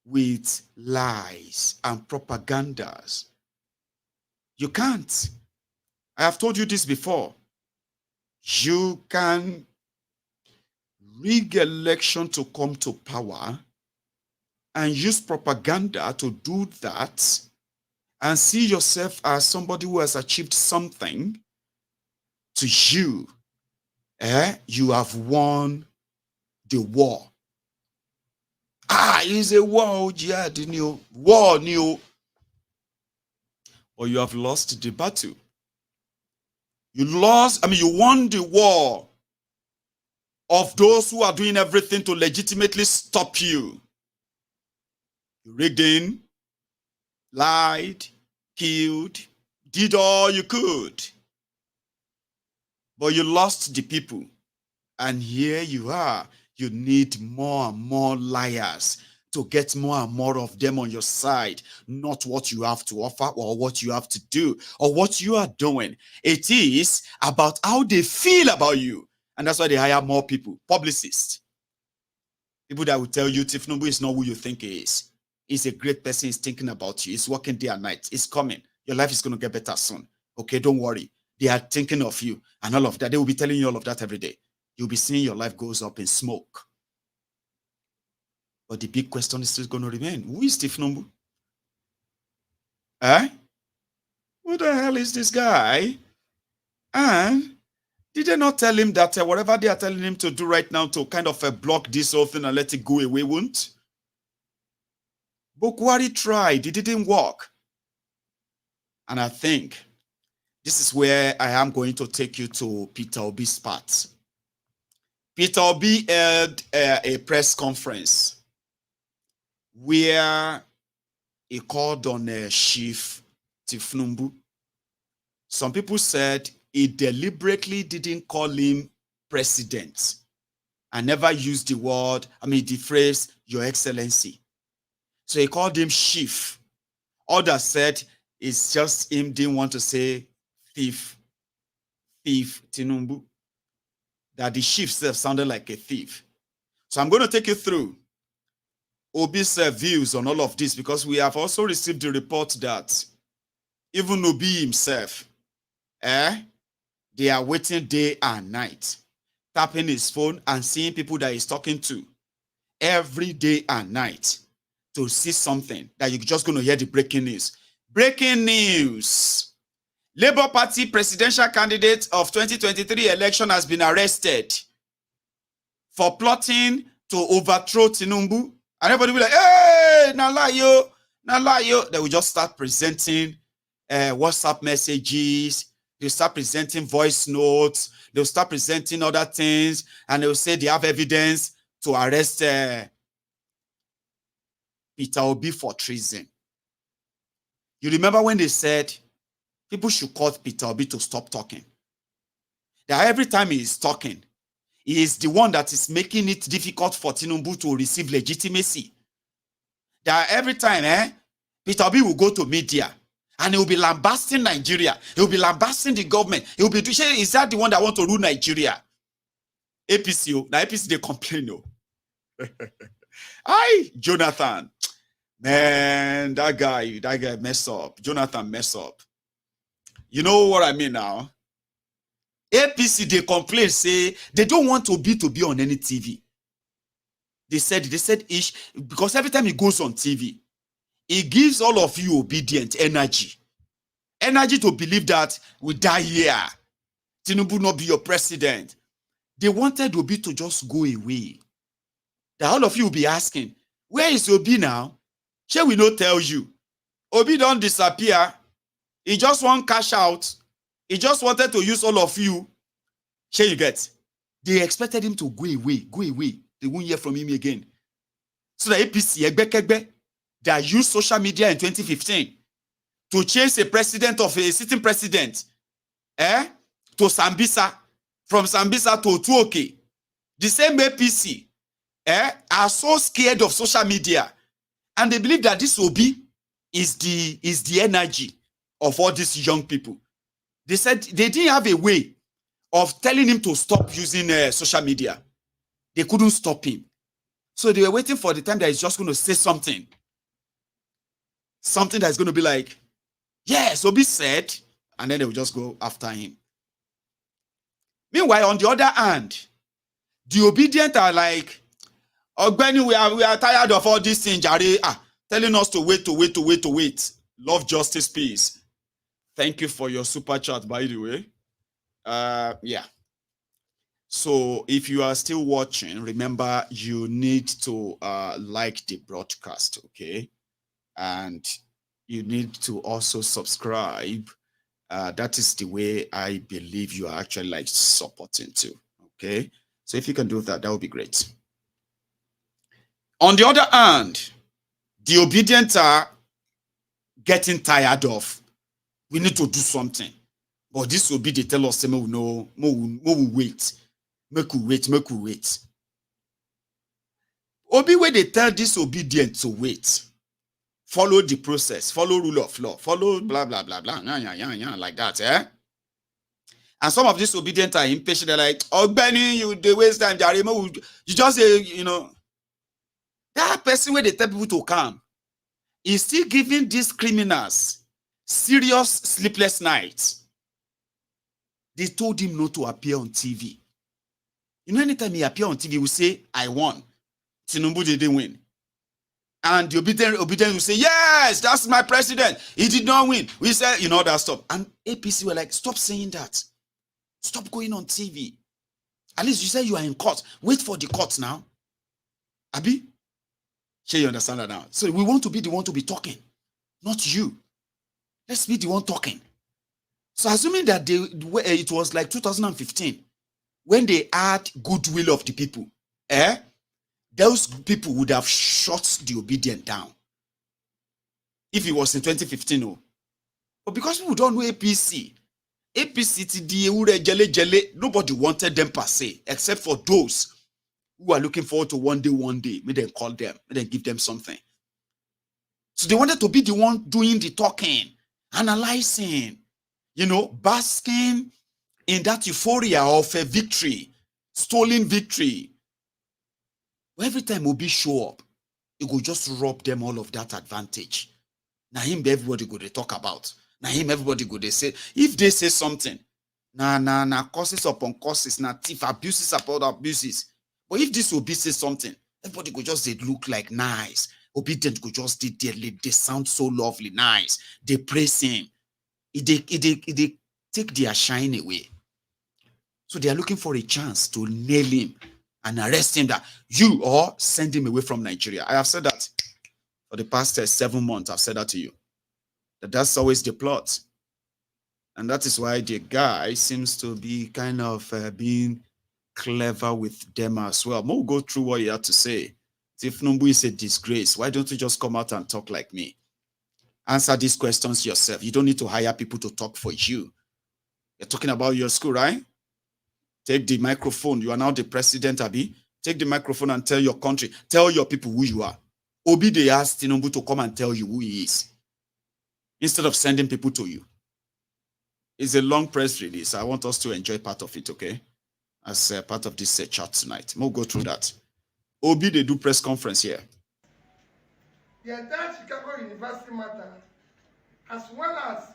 with lies and propagandas. You can't. I have told you this before. You can rig election to come to power and use propaganda to do that and see yourself as somebody who has achieved something. To you, you have won the war. It's a war, jihad, war, or you have lost the battle. You won the war of those who are doing everything to legitimately stop you. You rigged in, lied, killed, did all you could. But you lost the people. And here you are. You need more and more liars to get more and more of them on your side, not what you have to offer or what you have to do or what you are doing. It is about how they feel about you. And that's why they hire more people, publicists. People that will tell you Tinubu is not who you think he is. He's a great person. He's thinking about you. He's working day and night. He's coming. Your life is going to get better soon. Okay, don't worry. They are thinking of you and all of that. They will be telling you all of that every day. You'll be seeing your life goes up in smoke. But the big question is still going to remain. Who is Tinubu? Who the hell is this guy? And did they not tell him that whatever they are telling him to do right now to kind of block this whole thing and let it go away won't? Bukwari tried, it didn't work. And I think this is where I am going to take you to Peter Obi's part. Peter Obi held a press conference where he called on Chief Tinubu. Some people said he deliberately didn't call him president. I never used the phrase, Your Excellency. So he called him chief. Others said it's just him didn't want to say thief Tinubu. That the chief self sounded like a thief. So I'm going to take you through Obi's views on all of this, because we have also received the report that even Obi himself, they are waiting day and night, tapping his phone and seeing people that he's talking to every day and night to see something that you're just going to hear the breaking news. Breaking news. Labour Party presidential candidate of 2023 election has been arrested for plotting to overthrow Tinubu. And everybody will be like, hey, na lie yo. They will just start presenting WhatsApp messages. They'll start presenting voice notes. They'll start presenting other things. And they'll say they have evidence to arrest Peter Obi for treason. You remember when they said people should call Peter Obi to stop talking? That every time he is talking, he is the one that is making it difficult for Tinubu to receive legitimacy. That every time, Peter Obi will go to media and he will be lambasting Nigeria. He will be lambasting the government. He will be doing, is that the one that want to rule Nigeria? APC, now APC, they complain. Aye, Jonathan. Man, that guy mess up. Jonathan mess up. You know what I mean now? APC, they complain, say they don't want to be on any TV. They said ish, because every time he goes on TV, he gives all of you obedient energy to believe that we die here. Tinubu not be your president. They wanted Obi to just go away. That all of you will be asking, where is Obi now? Shall we not tell you? Obi don't disappear. He just want cash out. He just wanted to use all of you. Shall you get? They expected him to go away. They won't hear from him again. So the APC, they used social media in 2015 to chase a sitting president, to Sambisa, from Sambisa to Tuoke. The same APC, are so scared of social media, and they believe that this Obi is the energy of all these young people. They said they didn't have a way of telling him to stop using social media. They couldn't stop him. So they were waiting for the time that he's just going to say something. Something that's going to be like, yes, Obi said, and then they will just go after him. Meanwhile, on the other hand, the obedient are like, Ogbeni, we are tired of all these things, Jare, telling us to wait. Love, justice, peace. Thank you for your super chat, by the way. Yeah. So if you are still watching, remember you need to like the broadcast, okay? And you need to also subscribe. That is the way I believe you are actually like supporting too, okay? So if you can do that, that would be great. On the other hand, the obedient are getting tired of, we need to do something. But this will be they tell us, no, we wait. Make we wait. Obi, where they tell disobedient to wait. Follow the process, follow rule of law, follow blah, blah, blah, blah, like that, And some of disobedient are impatient. They're like, oh, Benny, they waste time, you just say, that person where they tell people to come is still giving these criminals serious sleepless nights. They told him not to appear on TV. Anytime he appear on TV, we say, I won. Tinubu didn't win. And the obedient will say, yes, that's my president. He did not win. We said, that stuff. And APC were like, stop saying that. Stop going on TV. At least you say you are in court. Wait for the court now. Abi? Sure, you understand that now? So we want to be the one to be talking, not you. Let's be the one talking. So assuming that it was like 2015, when they had goodwill of the people, those people would have shut the obedient down. If it was in 2015, no. But because people don't know APC TD, nobody wanted them per se, except for those who are looking forward to one day, may then call them, may then give them something. So they wanted to be the one doing the talking, analyzing, basking in that euphoria of a victory, stolen victory. Every time Obi show up, it will just rob them all of that advantage. Now him everybody go to talk about. Now him everybody go to say, if they say something, causes upon causes, thief abuses upon abuses. But if this Obi say something, everybody go just they look like nice. Obedient go just they sound so lovely, nice. They praise him. They take their shine away. So they are looking for a chance to nail him and arrest him, that you or send him away from Nigeria. I have said that for the past 7 months. I've said that to you. That's always the plot. And that is why the guy seems to be kind of being clever with them as well. We'll go through what he had to say. If Tinubu is a disgrace, why don't you just come out and talk like me? Answer these questions yourself. You don't need to hire people to talk for you. You're talking about your school, right? Take the microphone. You are now the president, Abi. Take the microphone and tell your country, tell your people who you are. Obi, they asked Tinubu to come and tell you who he is, instead of sending people to you. It's a long press release. I want us to enjoy part of it, okay? As part of this chat tonight. We'll go through that. Obi, they do press conference here. The entire Chicago University matter, as well as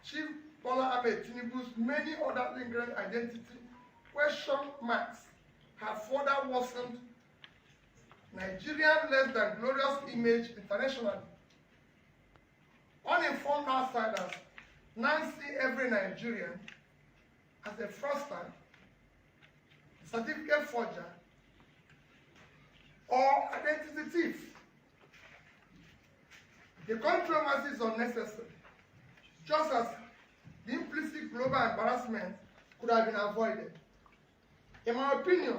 Chief Bola Ahmed Tinubu's many other lingering identity question marks, have further worsened Nigerian less than glorious image internationally. Uninformed outsiders now see every Nigerian as a fraudster, certificate forger, or identity thief. The controversy is unnecessary, just as the implicit global embarrassment could have been avoided. In my opinion,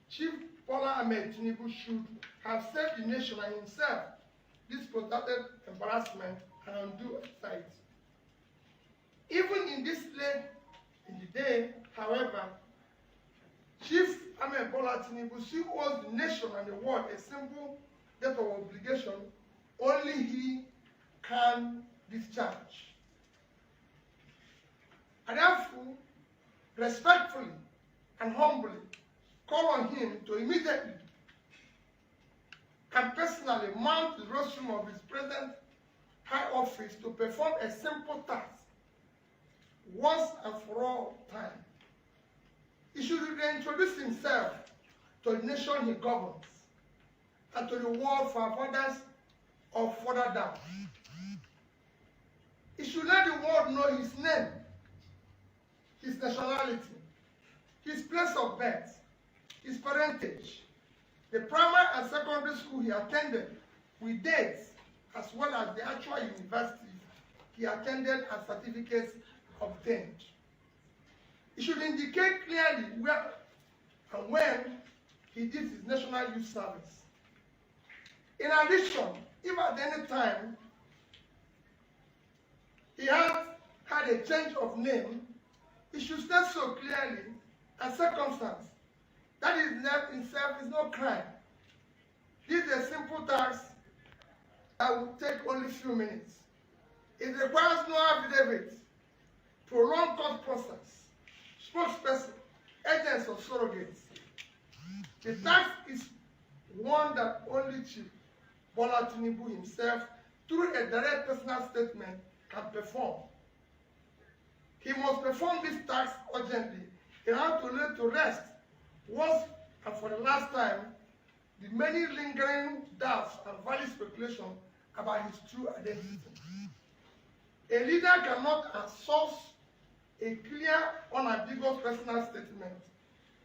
Chief Bola Ahmed Tinubu should have saved the nation and himself this protracted embarrassment and undue sight. Even in this late in the day, however, Chief Ahmed Bola Tinubu still owes the nation and the world a simple debt of obligation only he can discharge. I therefore respectfully and humbly call on him to immediately and personally mount the rostrum of his present high office to perform a simple task once and for all time. He should reintroduce himself to the nation he governs and to the world for avoidance of further doubt. He should let the world know his name, his nationality, his place of birth, his parentage, the primary and secondary school he attended with dates, as well as the actual universities he attended and certificates obtained. He should indicate clearly where and when he did his national youth service. In addition, if at any time he had a change of name, he should state so clearly and circumstance that his name itself is no crime. This is a simple task that will take only a few minutes. It requires no affidavit, prolonged court process, spokesperson, agents or surrogates. The task is one that only Chief Bola Tinubu himself, through a direct personal statement, can perform. He must perform this task urgently in order to lay to rest once and for the last time the many lingering doubts and valid speculation about his true identity. A leader cannot outsource a clear, unambiguous personal statement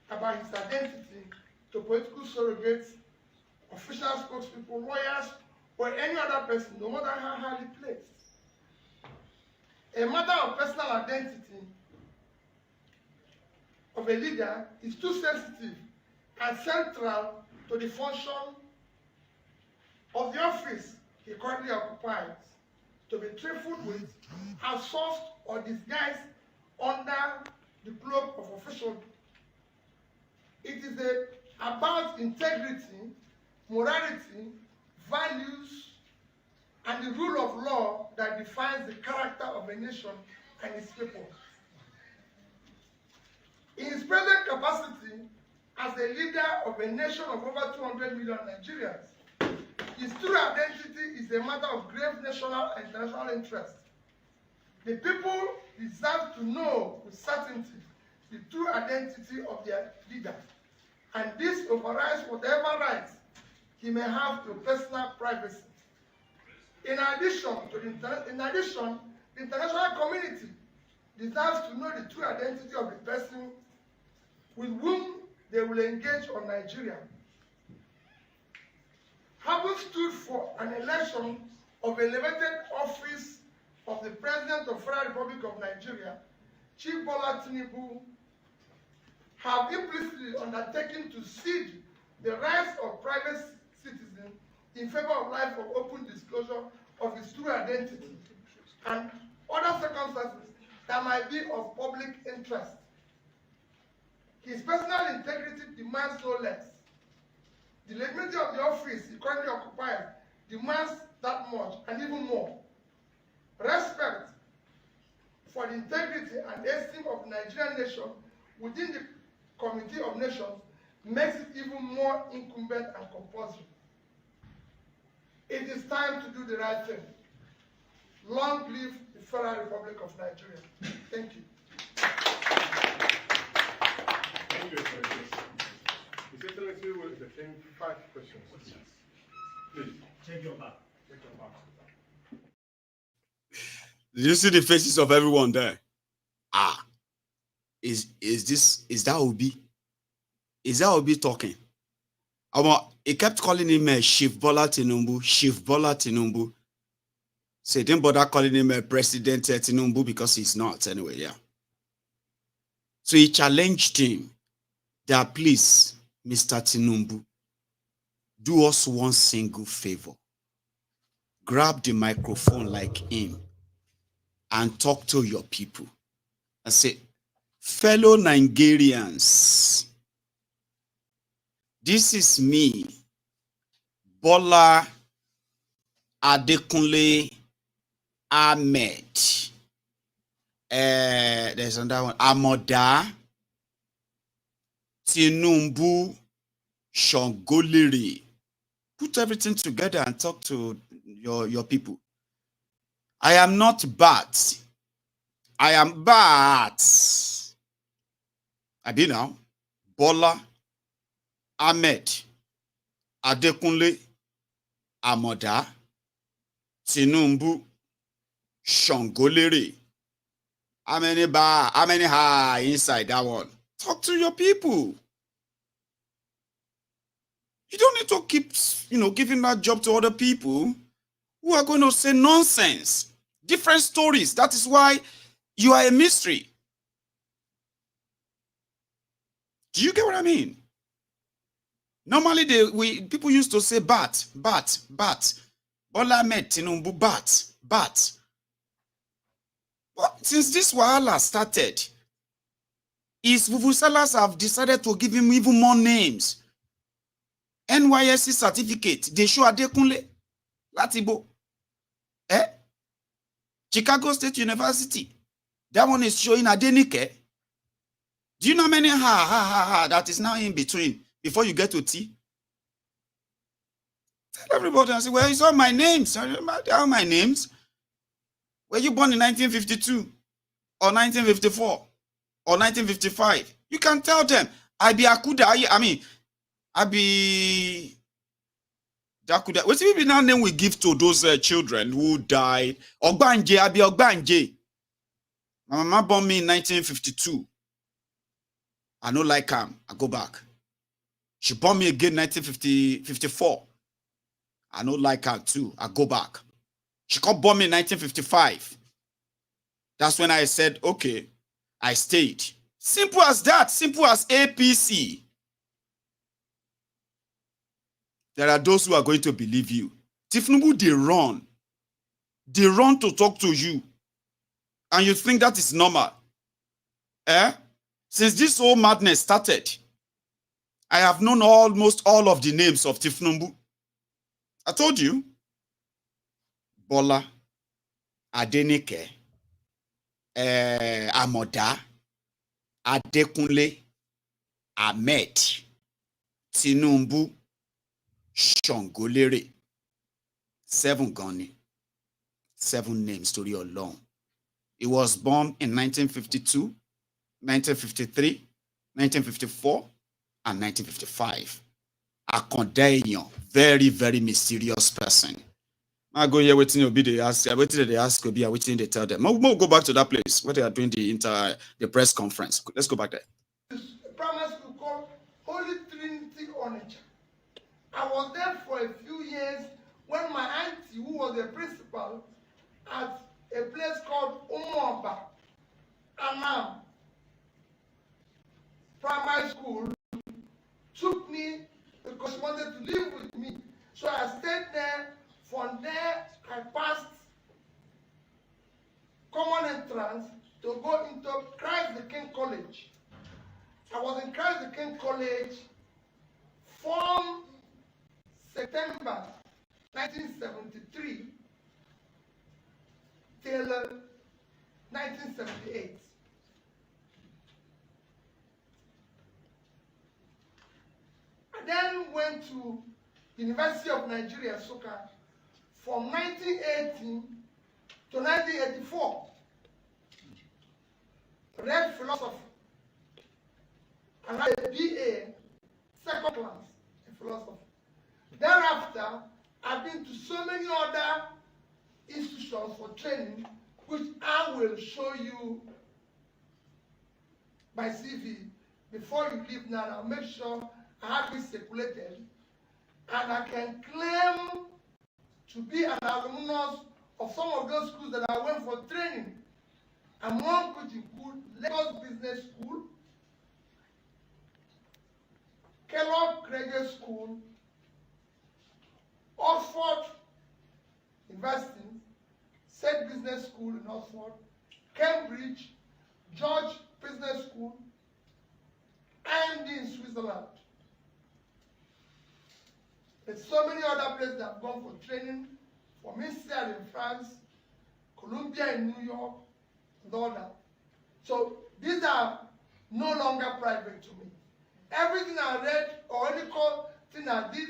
about his identity to political surrogates, official official spokespeople, lawyers, or any other person, no matter how highly placed. A matter of personal identity of a leader is too sensitive and central to the function of the office he currently occupies to be trifled with, outsourced, or disguised under the cloak of officialdom. It is about integrity, morality, values, and the rule of law that defines the character of a nation and its people. In his present capacity as the leader of a nation of over 200 million Nigerians, his true identity is a matter of grave national and international interest. The people deserve to know with certainty the true identity of their leader, and this overrides whatever rights he may have to personal privacy. In addition, the international community deserves to know the true identity of the person with whom they will engage on Nigeria. Having stood for an election of elevated office of the President of the Federal Republic of Nigeria, Chief Bola Tinubu have implicitly undertaken to cede the rights of private citizens in favor of life of open disclosure of his true identity and other circumstances that might be of public interest. His personal integrity demands no less. The legitimity of the office he currently occupies demands that much and even more. Respect for the integrity and esteem of the Nigerian nation within the Community of Nations makes it even more incumbent and compulsory. It is time to do the right thing. Long live the Federal Republic of Nigeria. Thank you. Thank you, Excellency. His Excellency will entertain 5 questions. Please. Check your back. Check your box. Did you see the faces of everyone there? Is that Obi? Is that Obi talking? He kept calling him Chief Bola Tinubu, Chief Bola Tinubu. So he didn't bother calling him President Tinubu because he's not anyway, yeah. So he challenged him that, please, Mr. Tinubu, do us one single favor. Grab the microphone like him and talk to your people and say, fellow Nigerians, this is me, Bola Adekunle Ahmed. There's another one. Amoda Tinubu Shongoliri. Put everything together and talk to your people. I am not Bat. I am Bat. I be now. Bola Ahmed Adekunle Amoda Tinubu Shongoliri. How many ha inside that one? Talk to your people. You don't need to keep, giving that job to other people who are going to say nonsense. Different stories. That is why you are a mystery. Do you get what I mean? Normally, people used to say bat. Bola Ahmed Tinubu, bat. But since this wahala started, his Vuvusalas have decided to give him even more names. NYSC certificate, they show Adekunle, Latibo. Chicago State University, that one is showing Adenike. Do you know how many that is now in between before you get to T? Tell everybody and say, well, it's all my names. All my names. Were you born in 1952 or 1954 or 1955? You can tell them, I be Akuda. I be Dakuda. What's the now name we give to those children who died? Ogbanje, I be Ogbanje. My mama born me in 1952. I no like him. I go back. She born me again in 1954. I don't like her too. I go back. She got bombed in 1955. That's when I said, okay, I stayed. Simple as that. Simple as APC. There are those who are going to believe you. Tinubu, they run. They run to talk to you. And you think that is normal. Since this whole madness started, I have known almost all of the names of Tinubu. I told you. Bola, Adenike, Amoda, Adekunle, Ahmed, Tinubu, Shongolere. 7 gone. 7 names, story alone. He was born in 1952, 1953, 1954, and 1955. Akondayon, very, very mysterious person. I go here waiting to be the ask. Waiting they ask Obi, waiting they tell them. We'll go back to that place where they are doing the press conference. Let's go back there. A primary school called Holy Trinity Onitsha. I was there for a few years when my auntie, who was a principal at a place called Umuamba, Anam Primary School, took me because she wanted to live with me. So I stayed there. From there, I passed common entrance to go into Christ the King College. I was in Christ the King College from September 1973 till 1978. I then went to University of Nigeria, Soka, from 1980 to 1984. Read philosophy. And had a BA, second class in philosophy. Thereafter, I've been to so many other institutions for training, which I will show you my CV before you leave now. I'll make sure I have it circulated, and I can claim to be an alumnus of some of those schools that I went for training, among which include Lagos Business School, Kellogg Graduate School, Oxford University, State Business School in Oxford, Cambridge, George Business School, and in Switzerland. There's so many other places that I've gone for training, from INSEAD in France, Columbia in New York, and all that. So these are no longer private to me. Everything I read or any thing I did,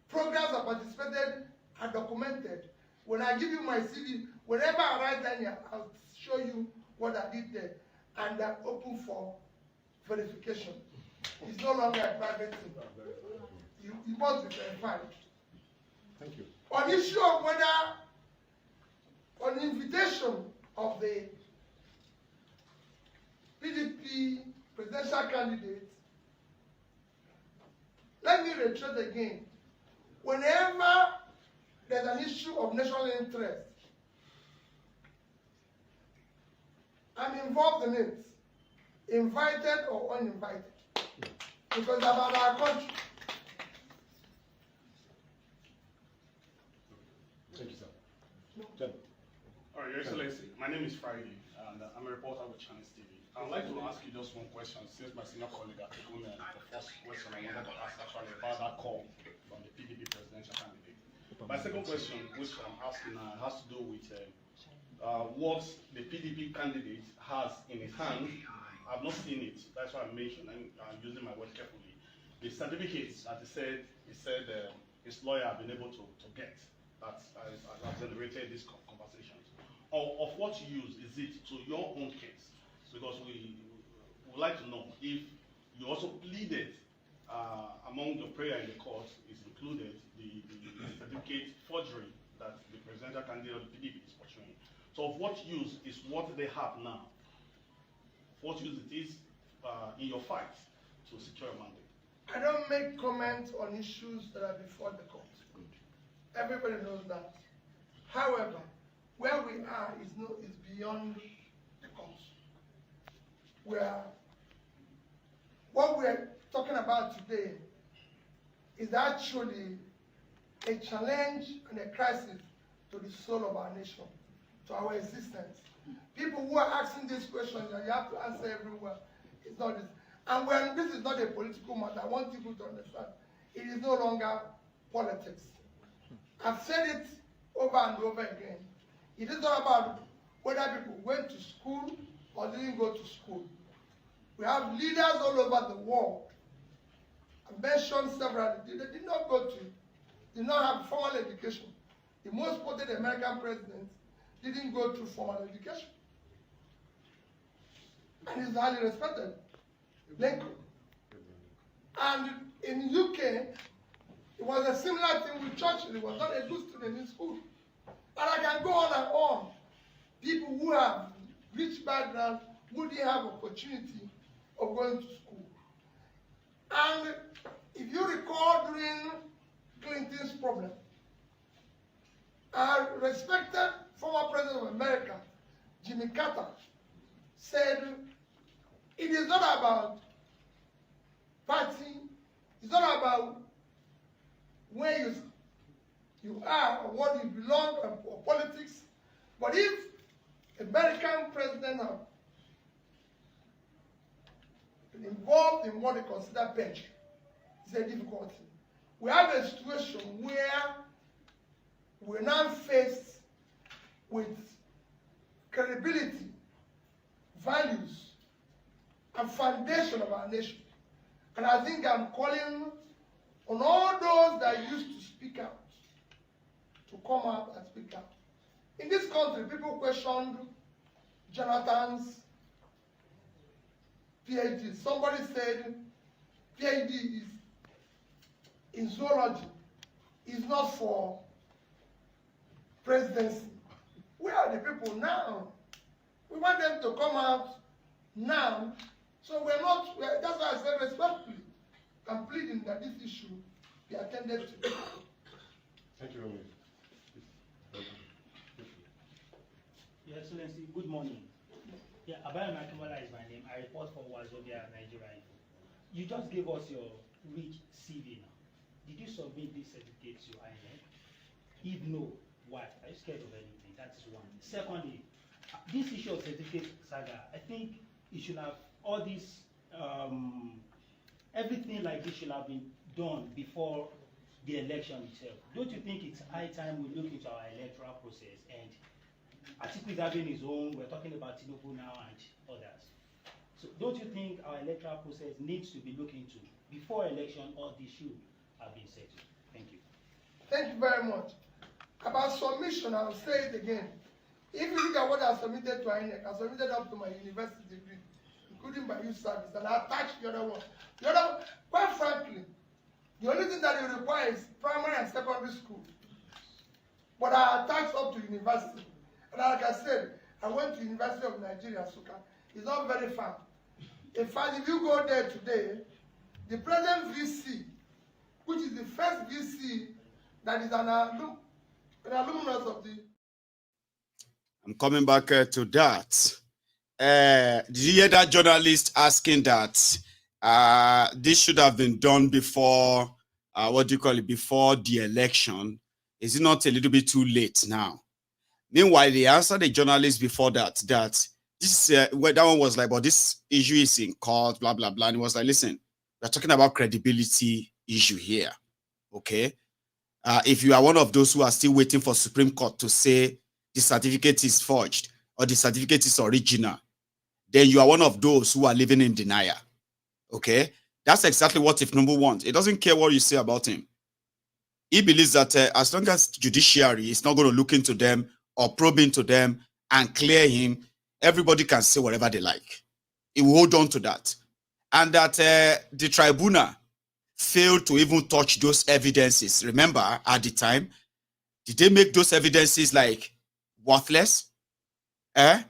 programs I participated, are documented. When I give you my CV, whenever I write down here, I'll show you what I did there. And they're open for verification. It's no longer a private thing. You must be verified. Thank you. On issue of whether, on invitation of the PDP presidential candidate, let me reiterate again. Whenever there's an issue of national interest, I'm involved in it, invited or uninvited, because it's about our country. Thank you, sir. No. All right, Your Excellency, my name is Friday, and I'm a reporter with Challenges TV. I'd like to ask you just one question, since my senior colleague has taken the first question I wanted to ask actually about that call from the PDP presidential candidate. My second question, which I'm asking now, has to do with what the PDP candidate has in his hand. I've not seen it, that's why I mentioned, I'm using my word carefully. The certificates that he said his lawyer have been able to get, that has generated these conversations. Of what use is it to your own case? Because we would like to know if you also pleaded among your prayer in the court is included the certificate forgery that the presidential candidate of the PDP is pursuing. So of what use is what they have now? What use it is in your fight to secure a mandate? I don't make comments on issues that are before the court. Everybody knows that. However, where we are is beyond the court. What we're talking about today is actually a challenge and a crisis to the soul of our nation, to our existence. People who are asking these questions and you have to answer everywhere, it's not this. And when this is not a political matter, I want people to understand, it is no longer politics. I've said it over and over again. It is not about whether people went to school or didn't go to school. We have leaders all over the world. I mentioned several. They did not have formal education. The most quoted American president didn't go through formal education. And he's highly respected. Lincoln. And in UK, it was a similar thing with Churchill. He was not a good student in school. And I can go on and on. People who have rich backgrounds who didn't have opportunity of going to school. And if you recall during Clinton's problem, our respected former president of America, Jimmy Carter, said, it is not about party, it's not about where you are or what you belong or politics, but if American president have been involved in what they consider perjury, it's a difficult thing. We have a situation where we're now faced with credibility, values, and foundation of our nation. And I think I'm calling on all those that used to speak out to come out and speak out. In this country, people questioned Jonathan's PhD. Somebody said PhD in zoology is not for presidency. Where are the people now? We want them to come out now. So that's why I said respectfully, I'm pleading that this issue be attended to. Thank you very much. Your Excellency, good morning. Yeah, Abayo Nakimala is my name. I report for Wazobia, Nigeria. You just gave us your rich CV now. Did you submit this certificate to INEC? If no, why? Are you scared of anything? That is one. Secondly, this issue of certificate saga, I think it should have all this, everything like this should have been done before the election itself. Don't you think it's high time we look into our electoral process? And Atiku is having his own, we're talking about Tinubu now and others. So don't you think our electoral process needs to be looked into before election, all this should have been settled? Thank you. Thank you very much. About submission, I'll say it again. If you look at what I submitted to INEC, I submitted up to my university degree, including my youth service, and I attached the other one. The other, quite frankly, the only thing that it requires is primary and secondary school. But I attached up to university. And like I said, I went to University of Nigeria, Suka. It's not very far. In fact, if you go there today, the present VC, which is the first VC that is an alumnus of the... I'm coming back to that. Did you hear that journalist asking that this should have been done before, before the election? Is it not a little bit too late now? Meanwhile, they answered the journalist before that this, that one was like, but this issue is in court, blah, blah, blah. And he was like, listen, we're talking about credibility issue here, okay? If you are one of those who are still waiting for Supreme Court to say the certificate is forged or the certificate is original, then you are one of those who are living in denial, okay? That's exactly what Tinubu wants. It doesn't care what you say about him. He believes that as long as judiciary is not going to look into them or probe into them and clear him, everybody can say whatever they like. He will hold on to that. And that the tribunal failed to even touch those evidences. Remember, at the time, did they make those evidences like worthless? Did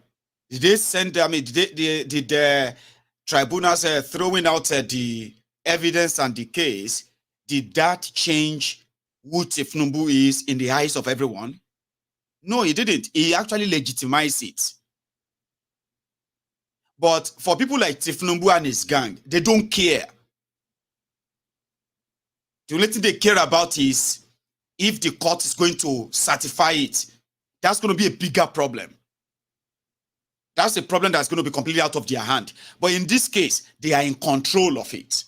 they send them? Did the tribunals throwing out the evidence and the case, did that change who Tinubu is in the eyes of everyone? No, he didn't. He actually legitimized it. But for people like Tinubu and his gang, they don't care. The only thing they care about is if the court is going to certify it. That's going to be a bigger problem. That's a problem that's going to be completely out of their hand. But in this case, they are in control of it.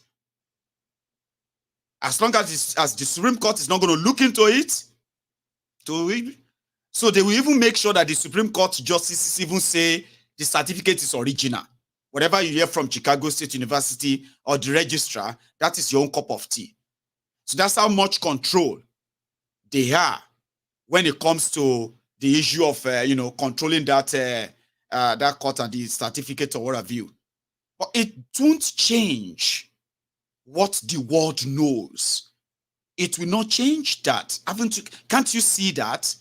As long as the Supreme Court is not going to look into it, so they will even make sure that the Supreme Court justices even say the certificate is original. Whatever you hear from Chicago State University or the registrar, that is your own cup of tea. So that's how much control they are when it comes to the issue of controlling that that court and the certificate or what have you. But it won't change what the world knows. It will not change that. Can't you see that?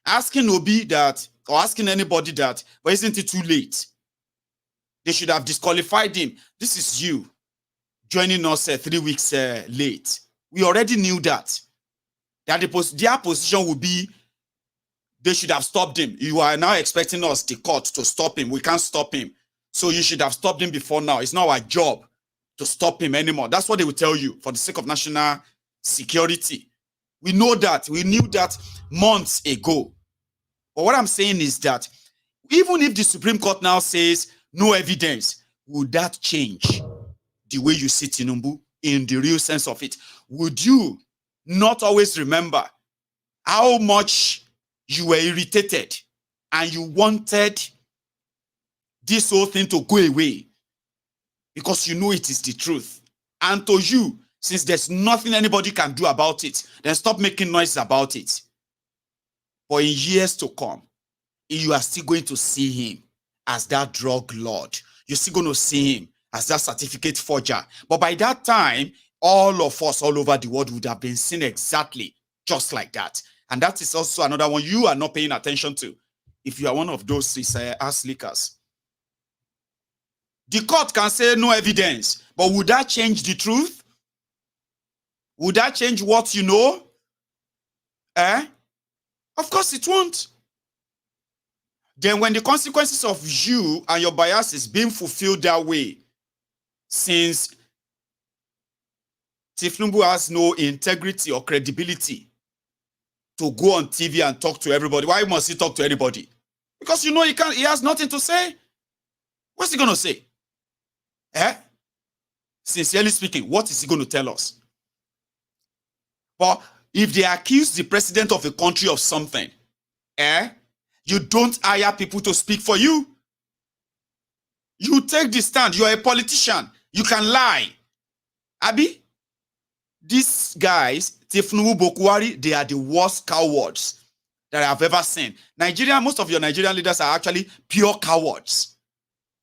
Asking Obi that, or asking anybody that, but isn't it too late? They should have disqualified him. This is you joining us 3 weeks late. We already knew that their position would be they should have stopped him. You are now expecting us, the court, to stop him. We can't stop him. So you should have stopped him before now. It's not our job to stop him anymore. That's what they will tell you for the sake of national security. We know that. We knew that months ago. But what I'm saying is that even if the Supreme Court now says no evidence, would that change the way you see Tinubu in the real sense of it? Would you not always remember how much you were irritated and you wanted this whole thing to go away because you know it is the truth? And to you, since there's nothing anybody can do about it, then stop making noise about it. But in years to come, you are still going to see him as that drug lord. You're still going to see him as that certificate forger. But by that time, all of us all over the world would have been seen exactly just like that. And that is also another one you are not paying attention to. If you are one of those ass lickers. The court can say no evidence, but would that change the truth? Would that change what you know? Of course it won't. Then when the consequences of you and your bias is being fulfilled that way, since Tinubu has no integrity or credibility to go on TV and talk to everybody, why must he talk to anybody? Because you know he has nothing to say. What's he going to say? Sincerely speaking, what is he going to tell us? But if they accuse the president of a country of something, you don't hire people to speak for you. You take the stand. You're a politician. You can lie. Abi, these guys, Tinubu, Bokwari, they are the worst cowards that I've ever seen. Most of your Nigerian leaders are actually pure cowards.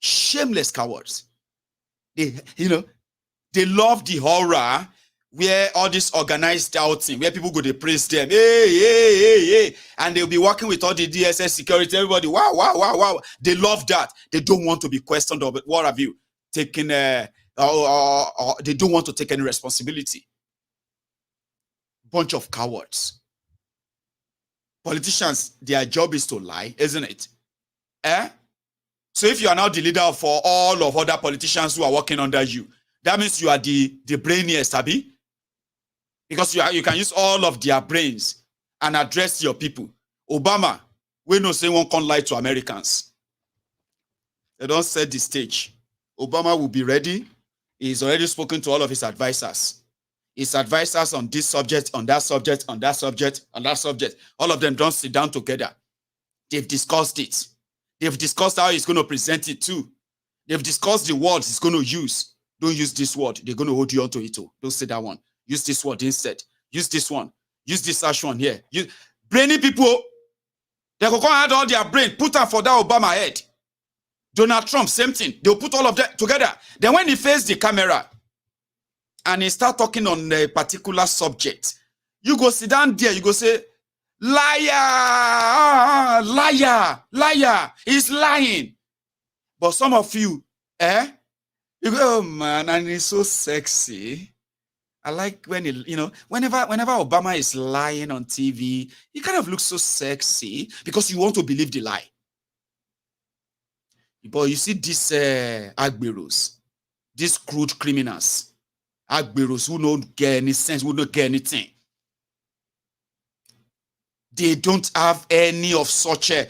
Shameless cowards. They love the horror where all this organized outing, where people go to praise them, hey, and they'll be working with all the DSS security, everybody, wow. They love that. They don't want to be questioned of what have you taken, they don't want to take any responsibility. Bunch of cowards. Politicians, their job is to lie, isn't it? So if you are now the leader for all of other politicians who are working under you, that means you are the brainiest, Abi. Because you can use all of their brains and address your people. Obama, we know say one can't lie to Americans. They don't set the stage. Obama will be ready. He's already spoken to all of his advisors. His advisors on this subject, on that subject, on that subject, on that subject. All of them don't sit down together. They've discussed it. They've discussed how he's going to present it too. They've discussed the words he's going to use. Don't use this word. They're going to hold you onto it too. Don't say that one. Use this word instead. Use this one. Use this such one here. Brainy people, they go add all their brain, put them for that Obama head. Donald Trump, same thing. They'll put all of that together. Then when he faces the camera and he start talking on a particular subject, you go sit down there, you go say, liar, liar, liar, he's lying. But some of you, You go, oh man, and it's so sexy. I like when whenever Obama is lying on TV, he kind of looks so sexy because you want to believe the lie. But you see these agberos, these crude criminals, agberos who don't get any sense, who don't get anything. They don't have any of such a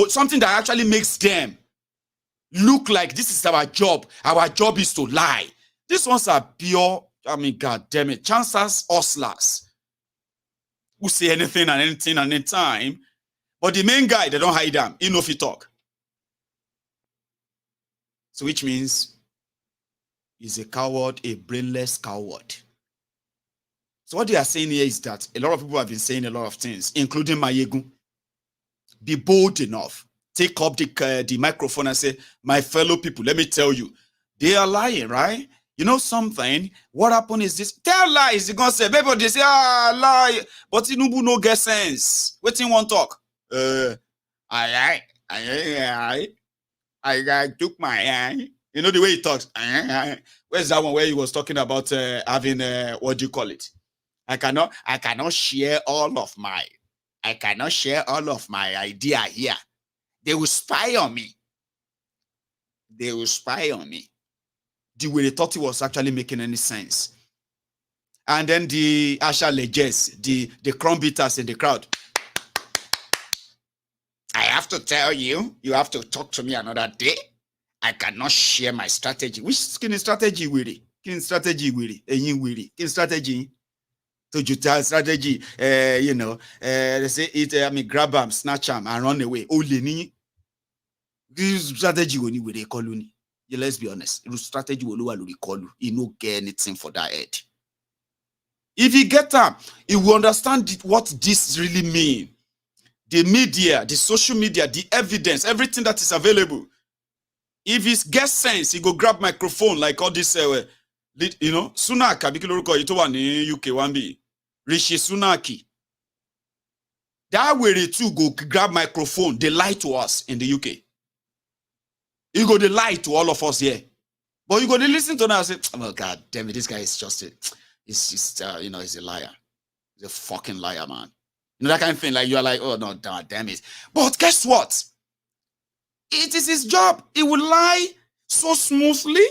something that actually makes them look like this is our job. Our job is to lie. These ones are pure, I mean, God damn it, chancers, hustlers who say anything and anything and any time. But the main guy, they don't hide them. He know if he talk. So which means he's a coward, a brainless coward. So what they are saying here is that a lot of people have been saying a lot of things, including Mayegun. Be bold enough. Take up the microphone and say, my fellow people, let me tell you, they are lying, right? You know something? What happened is this. Tell lies. They're going to say, baby, they say, lie. But Tinubu no get sense. Waiting one talk. I took my eye. You know the way he talks. Where's that one where he was talking about having, what do you call it? I cannot share all of my idea here. They will spy on me. They will spy on me. The way they thought it was actually making any sense. And then the Asha Leges, the crumb beaters in the crowd. I have to tell you, you have to talk to me another day. I cannot share my strategy. Which kind of strategy will it? Kind strategy will it? Kind strategy? To tell strategy, they say grab them, snatch them, and run away. Only this strategy when you will call you. Let's be honest. The strategy will call you. You no get anything for that head. If you get them, you will understand what this really means. The media, the social media, the evidence, everything that is available. If he gets sense, he go grab microphone like all this, Sunaka, UK 1B. Rishi Sunaki. That way too go grab microphone. They lie to us in the UK. You go, they lie to all of us here. But you go, they listen to them and say, oh God damn it, this guy is just he's a liar. He's a fucking liar, man. You know that kind of thing, like you are like, oh no, damn it. But guess what? It is his job. He will lie so smoothly.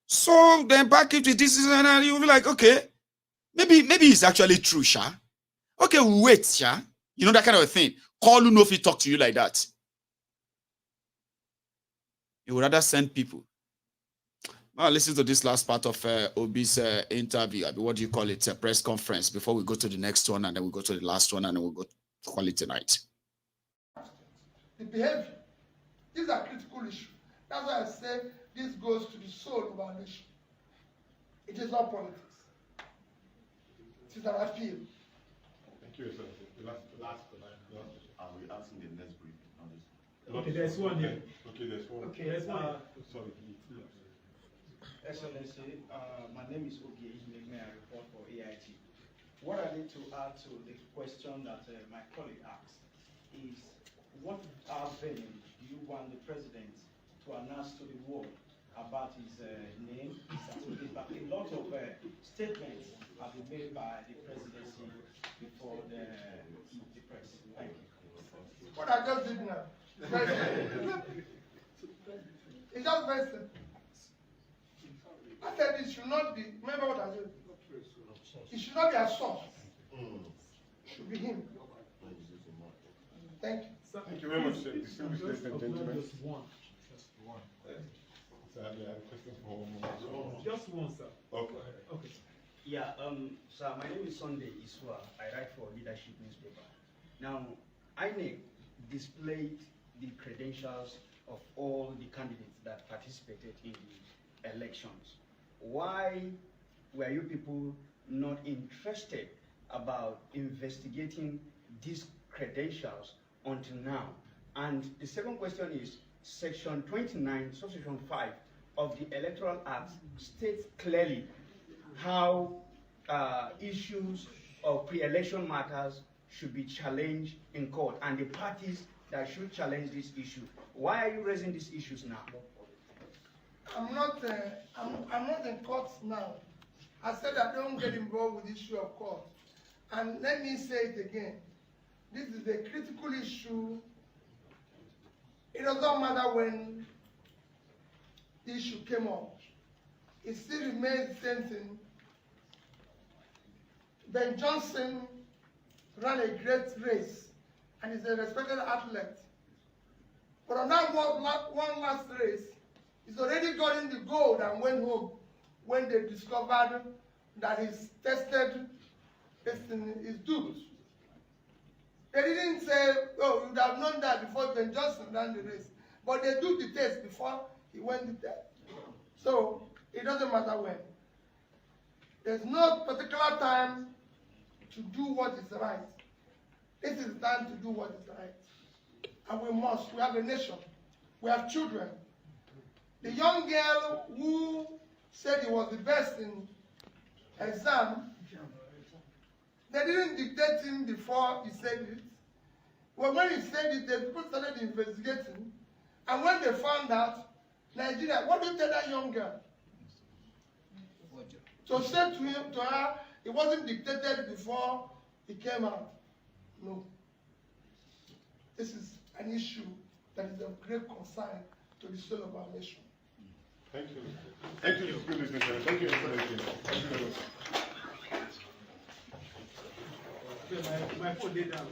So then back into this and you'll be like, okay, maybe it's actually true, Sha. Okay, wait, Sha. You know that kind of a thing. Call you know if he talk to you like that. You would rather send people. Now listen to this last part of Obi's interview. What do you call it? A press conference before we go to the next one, and then we go to the last one, and then we'll go to call it tonight. The behavior. These are critical issues. That's why I say this goes to the soul of our nation. It is not politics. It is our appeal. Thank you, sir. Are we asking the next briefing on this? Okay, there's one here. Okay, there's one. Okay, there's one. Sorry. Excellency, my name is Ogie. May I report for AIT. What I need to add to the question that my colleague asked is, what avenue do you want the president to announce to the world about his name, his certificate? But a lot of statements have been made by the presidency before the press. Thank you. What I just did now. It's just very simple. I said it should not be, remember what I said? It should not be a source. It should be him. Thank you. Thank you very much, sir. Distinguished ladies and gentlemen. Just one. Sir, I have questions for one more. Just one, sir. Okay. Okay. Yeah, sir, my name is Sunday Iswa. I write for Leadership newspaper. Now, INEC displayed the credentials of all the candidates that participated in the elections. Why were you people not interested about investigating these credentials until now? And the second question is, Section 29, Subsection 5 of the Electoral Act states clearly how issues of pre-election matters should be challenged in court, and the parties that should challenge this issue. Why are you raising these issues now? I'm not in court now. I said I don't get involved with the issue of court. And let me say it again. This is a critical issue. It doesn't matter when the issue came up. It still remains the same thing. Ben Johnson ran a great race and is a respected athlete. But on that one last race, he's already gotten the gold and went home when they discovered that his tested testing is duped. They didn't say, oh, you would have known that before Ben Johnson ran the race. But they do the test before he went the test. So it doesn't matter when. There's no particular time to do what is right. This is the time to do what is right. And we must. We have a nation. We have children. The young girl who said he was the best in exam, they didn't dictate him before he said it. Well, when he said it, the people started investigating. And when they found out, Nigeria, what do you tell that young girl? So say to her, it wasn't dictated before it came out. No. This is an issue that is of great concern to the soul of our nation. Thank you. Thank you. Good listening. Thank you. Thank you very much. My phone did down.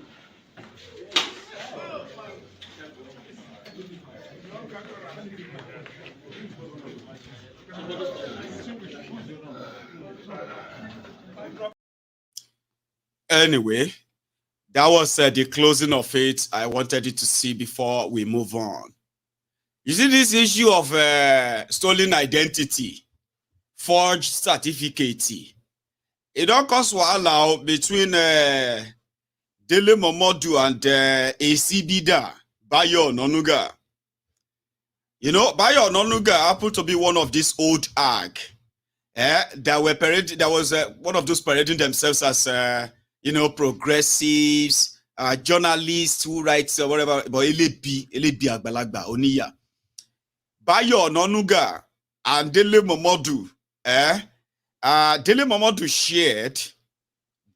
Anyway, that was the closing of it. I wanted you to see before we move on. You see this issue of stolen identity, forged certificate. It don't cause wahala between Dele Momodu and ACBida, Bayo Ononuga. You know, Bayo Ononuga happened to be one of these old ag that were parading. That was one of those parading themselves as progressives, journalists who write whatever. But Elebi Agbalagba Oniya. Bayo Ononuga and Dele Momodu. Dele Momodu shared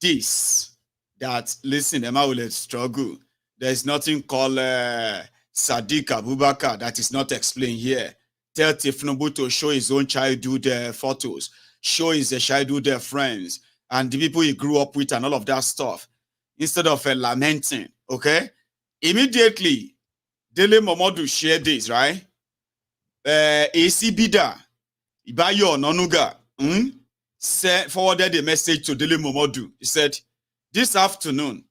this. That listen, Emma will struggle. There is nothing called Sadiq Abubakar that is not explained here. Tell Tinubu to show his own childhood photos, show his childhood friends, and the people he grew up with and all of that stuff. Instead of lamenting, okay? Immediately, Dele Momodu shared this, right? ACBida, Ibayo Ononuga, forwarded a message to Dele Momodu. He said, this afternoon,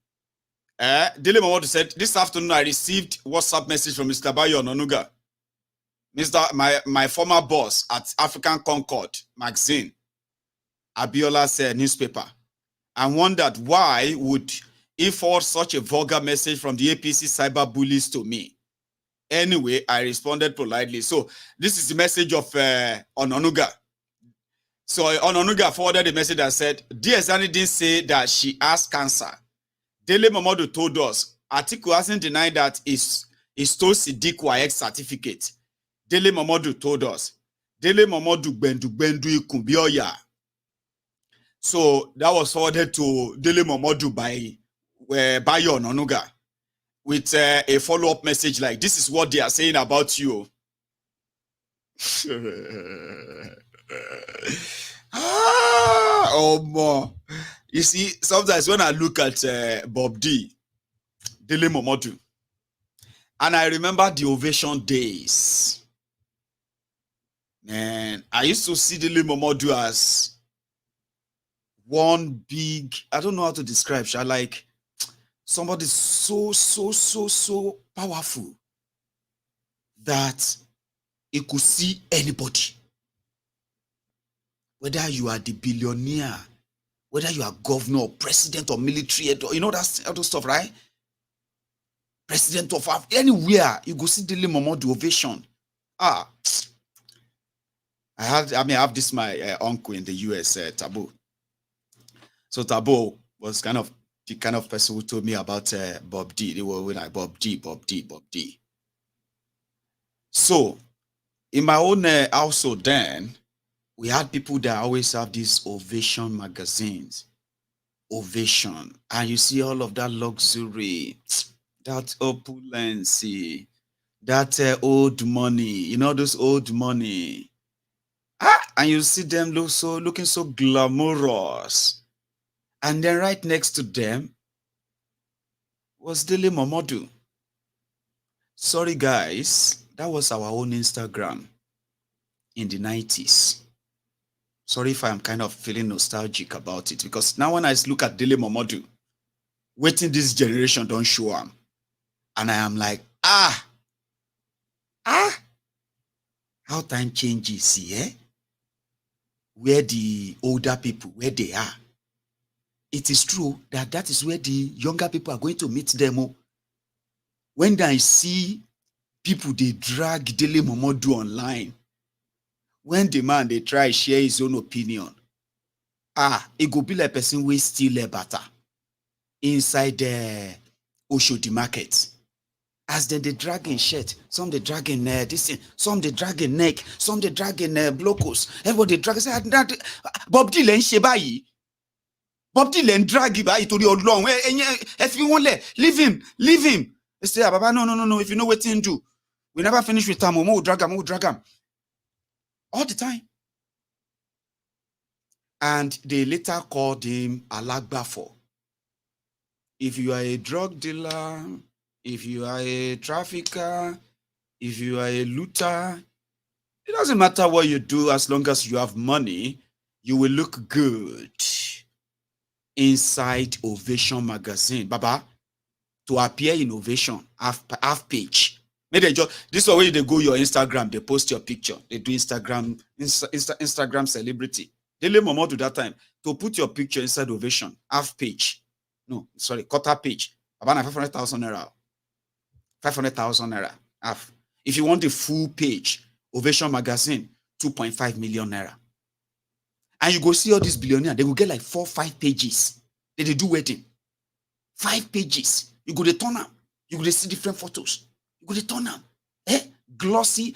Dele Momodu said, this afternoon I received WhatsApp message from Mr. Bayo Ononuga, my former boss at African Concord magazine, Abiola's newspaper, and wondered why would he forward such a vulgar message from the APC cyber bullies to me. Anyway, I responded politely. So this is the message of Ononuga. So Ononuga forwarded a message that said, Dear Zani didn't say that she has cancer. Dele Momodu told us, Atiku hasn't denied that he stole Sadiq Wayek certificate. Dele Momodu told us, Dele Momodu bendu ikumbioya. So that was forwarded to Dele Momodu by Bayo Ononuga with a follow-up message like, this is what they are saying about you. Oh more. You see, sometimes when I look at Bob D, Dele Momodu, and I remember the ovation days. Man, I used to see Dele Momodu as one big, I don't know how to describe, like somebody so powerful that he could see anybody. Whether you are the billionaire, whether you are governor, or president, or military, you know that's other stuff, right? President of anywhere, you go see Dele Momodu ovation. I have this my uncle in the US, Tabo. So Tabo was the kind of person who told me about Bob D. They were like Bob D. So in my own household then, we had people that always have these Ovation magazines. Ovation. And you see all of that luxury, that opulency, that old money, you know, those old money. And you see them looking so glamorous. And then right next to them was Dele Momodu. Sorry guys, that was our own Instagram in the 90s. Sorry if I'm kind of feeling nostalgic about it, because now when I look at Dele Momodu, waiting this generation don't show him. And I am like, how time changes here, where the older people, where they are. It is true that that is where the younger people are going to meet them. When I see people, they drag Dele Momodu online, when the man, they try share his own opinion, it go be like a person who steal a butter inside the Oshodi market. As then they drag in shirt, some they drag in this thing, some they drag in neck, some they drag in blocos. Everybody drag. Say, Bob Dylan shebayi. Bob Dylan drag you by to the old long. If you won't leave him. They say, Baba, no. If you know what to do, we never finish with time. We'll drag him. All the time. And they later called him Alagbafo. If you are a drug dealer, if you are a trafficker, if you are a looter, it doesn't matter what you do as long as you have money, you will look good inside Ovation magazine. Baba, to appear in Ovation, half page. Maybe this is the way they go your Instagram, they post your picture. They do Instagram celebrity. Dele Momodu that time, to put your picture inside Ovation, half page. No, sorry, quarter page. About 500,000 naira. 500,000 naira. Half. If you want the full page, Ovation magazine, 2.5 million naira. And you go see all these billionaires, they will get like 4-5 pages. They do wedding. 5 pages. You go to turn them. You go to see different photos. You go to turn them. Glossy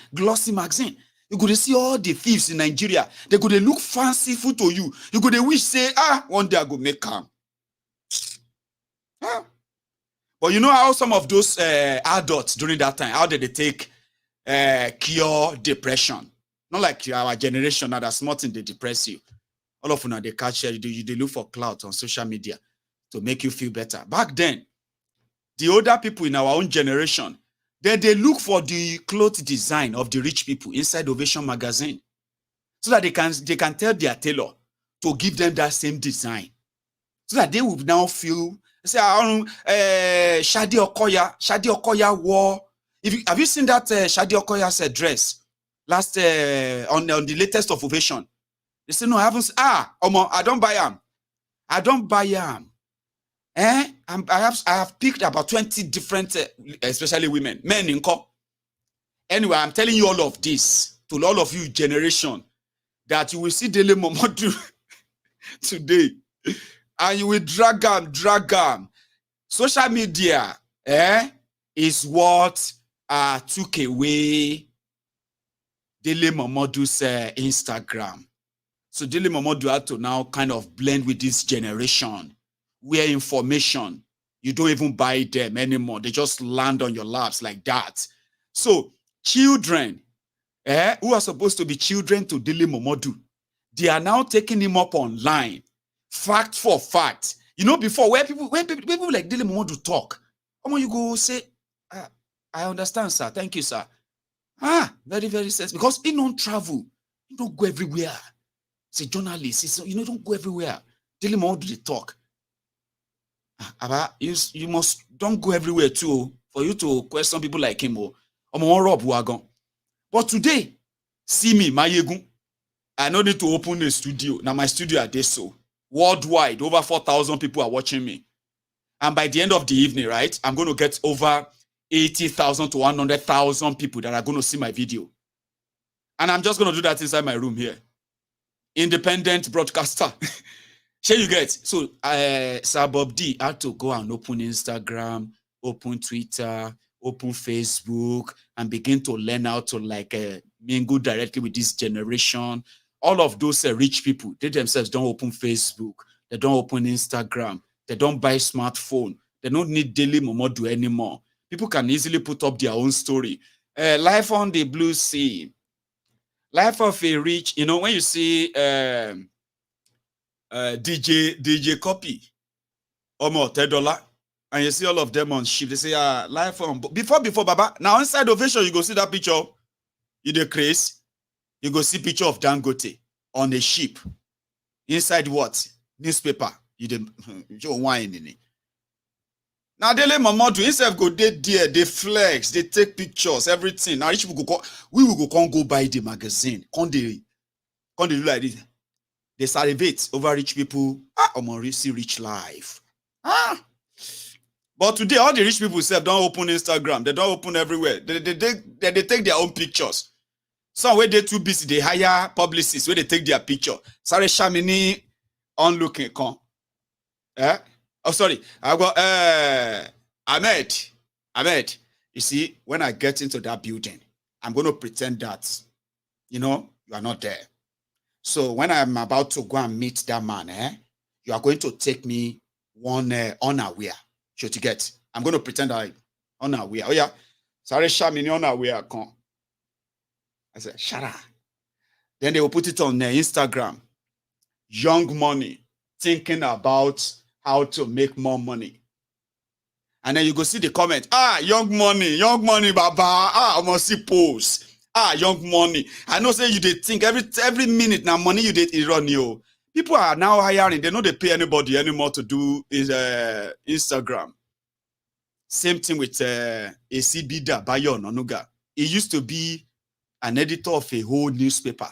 magazine. You go to see all the thieves in Nigeria. They go to look fancy food to you. You go to wish say, one day I go make calm. But you know how some of those adults during that time, how did they take cure depression? Not like our generation now, that's nothing they depress you. All of them, they catch you, they look for clout on social media to make you feel better. Back then, the older people in our own generation, they look for the cloth design of the rich people inside Ovation magazine, so that they can tell their tailor to give them that same design, so that they will now feel. Say, Shady Okoya wore. Have you seen that Shady Okoya's dress last on the latest of Ovation? They say, no, I haven't. I don't buy them. I don't buy them. I have picked about 20 different, especially women, men in cop. Anyway, I'm telling you all of this to all of you generation, that you will see Dele Momodu today, and you will drag them. Social media is what took away Dele Momodu's Instagram. So Dele Momodu had to now kind of blend with this generation, where information, you don't even buy them anymore. They just land on your laps like that. So children, who are supposed to be children to Dele Momodu, they are now taking him up online. Fact for fact. You know, before, when people like Dele Momodu talk, you go say, I understand, sir. Thank you, sir. Very, very sensitive. Because he don't travel. He don't go everywhere. He's a journalist. You don't go everywhere. Dele Momodu, they talk. You must don't go everywhere too for you to question people like him. But today, see me, Mayegun. I no need to open a studio. Now my studio are there so. Worldwide, over 4,000 people are watching me. And by the end of the evening, right, I'm going to get over 80,000 to 100,000 people that are going to see my video. And I'm just going to do that inside my room here. Independent broadcaster. Sure you get. So, Sir Bob D had to go and open Instagram, open Twitter, open Facebook, and begin to learn how to mingle directly with this generation. All of those rich people, they themselves don't open Facebook, they don't open Instagram, they don't buy smartphone, they don't need daily momodu anymore. People can easily put up their own story. Life on the blue sea, life of a rich, you know, when you see DJ Copy, Omo $10, and you see all of them on ship, they say, life on, before Baba, now inside Ovation, you go see that picture, you the craze, you go see picture of Dangote on a ship, inside what? Newspaper, you the wine in it. Now they let Mama do instead go there, they flex, they take pictures, everything. Now rich people go, we will go buy the magazine. Can't they do like this? They salivate over rich people. See rich life. But today, all the rich people don't open Instagram. They don't open everywhere. They take their own pictures. Some where they too busy, they hire publicists where they take their picture. Sorry, Shamini on looking con. Oh, sorry. I got Ahmed. You see, when I get into that building, I'm going to pretend that, you know, you are not there. So when I'm about to go and meet that man, you are going to take me one unaware. Should you get? I'm going to pretend I'm unaware. Oh yeah. Sorry, Shamini unaware con. I said, shut up. Then they will put it on Instagram. Young money, thinking about how to make more money. And then you go see the comment, young money, baba, I must see post. Young money. I know say you did think every minute now money you did run you. People are now hiring, they know they pay anybody anymore to do is Instagram. Same thing with ACBida Bayo Nonuga. He used to be an editor of a whole newspaper.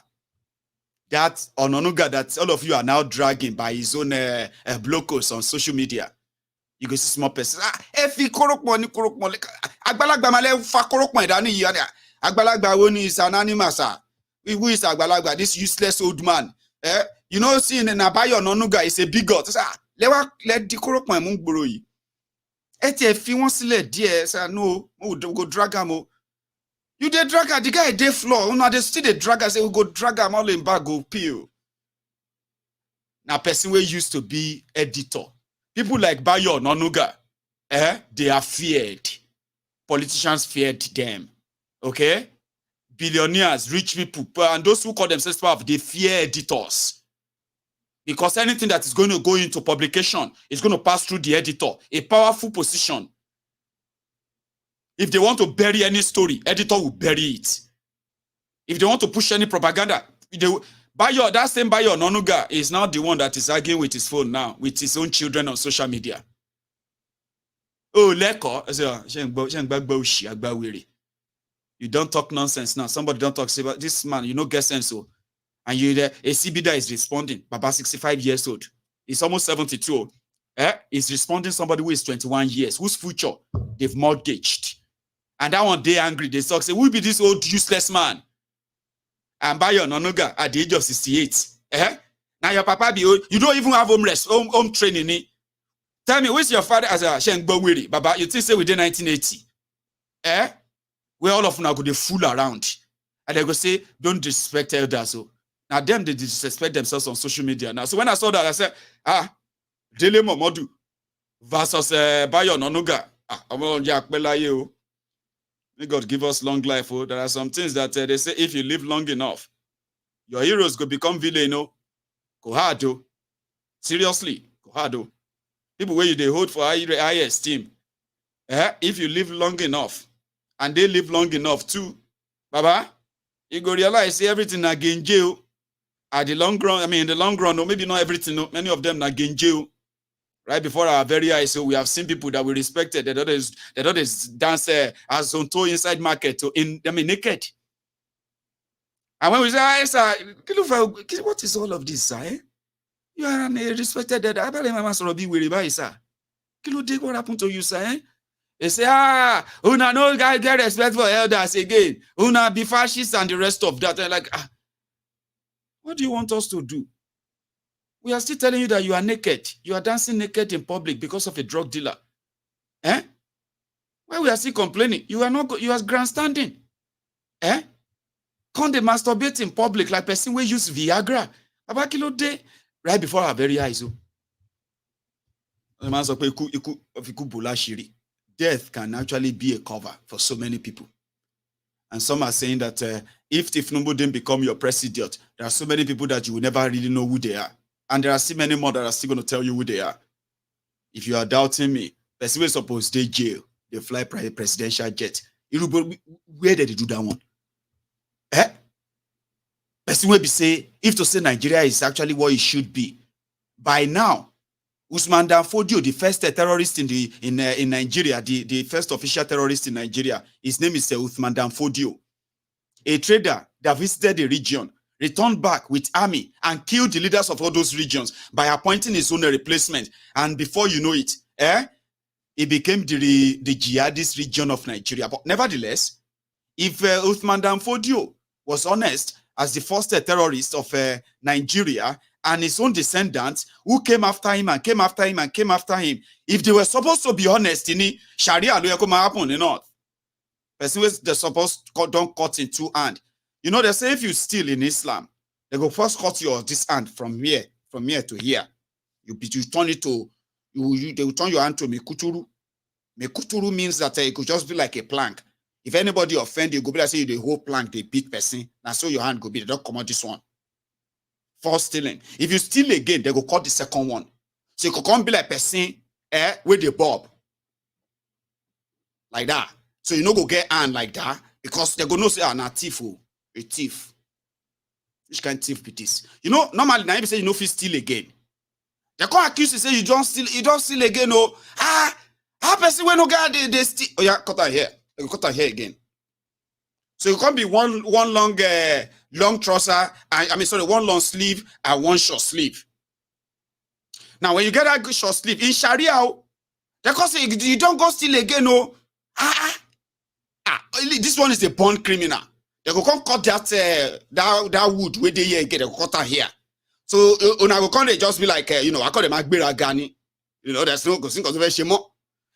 That Ononuga that all of you are now dragging by his own blocos on social media. You go see small person. Efi korok money. Agbalagba male fa korok money dani yana. Agbalagba woni is an animal, sir. Who is Agbalagba? This useless old man. You know, see in Nabayo Ononuga is a bigot. Let the korok money mung borrow. If you want to let dear, sir, no, go drag him. You dey drag her, the guy dey floor. Una dey still dey drag her, say we go drag her all in back, go peel. Now, person we used to be editor. People like Bayo Nonuga, they are feared. Politicians feared them. Okay? Billionaires, rich people, and those who call themselves powerful, they fear editors. Because anything that is going to go into publication is going to pass through the editor. A powerful position. If they want to bury any story, editor will bury it. If they want to push any propaganda, that same Bayo Nonuga is now the one that is arguing with his phone now, with his own children on social media. Oh, Leko, you don't talk nonsense now. Somebody don't talk about this man, you know, get sense. So, and you there, a CBDA is responding, Baba 65 years old. He's almost 72. He's responding somebody who is 21 years, whose future they've mortgaged. And that one day angry, they talk, say, who will be this old useless man? And Bayo Nonuga at the age of 68. Now your papa be old, you don't even have home training. Tell me, where's your father as a Shengbowiri? Baba, you think say within 1980? Where all of them are going to fool around. And they go say, don't disrespect elders. So now them, they disrespect themselves on social media. Now, so when I saw that, I said, Dele Momodu versus Bayo Nonuga. May God give us long life. Oh, there are some things that they say if you live long enough, your heroes go become villain. Oh, go hard. Oh, seriously, go hard. Oh, people where they hold for high esteem. If you live long enough, and they live long enough too, Baba, you go realize everything again jail. At the long run, I mean in the long run, or maybe not everything. No, many of them again jail. Right before our very eyes, so we have seen people that we respected, that others dance as on toe inside market, naked. And when we say, what is all of this, sir? You are a respected dad. I believe my master will be with you, sir. What happened to you, sir? They say, una no guy get respect for elders again. Una be fascists and the rest of that. They're like, what do you want us to do? We are still telling you that you are naked. You are dancing naked in public because of a drug dealer. Why we are still complaining? You are not. You are grandstanding. Can't they masturbate in public like person will use Viagra? About kilo day right before our very eyes. Death can actually be a cover for so many people. And some are saying that if Tinubu didn't become your president, there are so many people that you will never really know who they are. And there are still many more that are still going to tell you who they are. If you are doubting me, person will suppose they jail, they fly presidential jet. Where did they do that one? Person will be say, if to say Nigeria is actually what it should be, by now, Usman Dan Fodio, the first terrorist in Nigeria, the first official terrorist in Nigeria, his name is Usman Dan Fodio, a trader that visited the region, returned back with army and killed the leaders of all those regions by appointing his own replacement. And before you know it, it became the jihadist region of Nigeria. But nevertheless, if Usman Dan Fodio was honest as the first terrorist of Nigeria, and his own descendants who came after him and came after him and came after him, if they were supposed to be honest, Sharia will happen in North. Person they're supposed to don't cut in two hands. You know, they say if you steal in Islam, they go first cut your this hand from here to here. You turn it to they will turn your hand to mekuturu. Mekuturu means that it could just be like a plank. If anybody offend you, go be like say you the whole plank they beat person. Now so your hand go be they don't come out this one. For stealing. If you steal again, they go cut the second one. So you could come be like person with the bob. Like that. So you know go get hand like that. Because they go no say a thief. A thief. Which kind of thief be this? You know, normally now you say you know if you steal again. They can't accuse you say you don't steal again. Oh, how person when no guy they steal. Oh yeah, cut her hair. They go cut her hair again. So you can't be one long trouser, one long sleeve and one short sleeve. Now, when you get that short sleeve in Sharia, they can say you don't go steal again. No, this one is a born criminal. They go come cut that wood where they get a cut here. So when I go come, they just be like I call them Agbera Gani. There's no go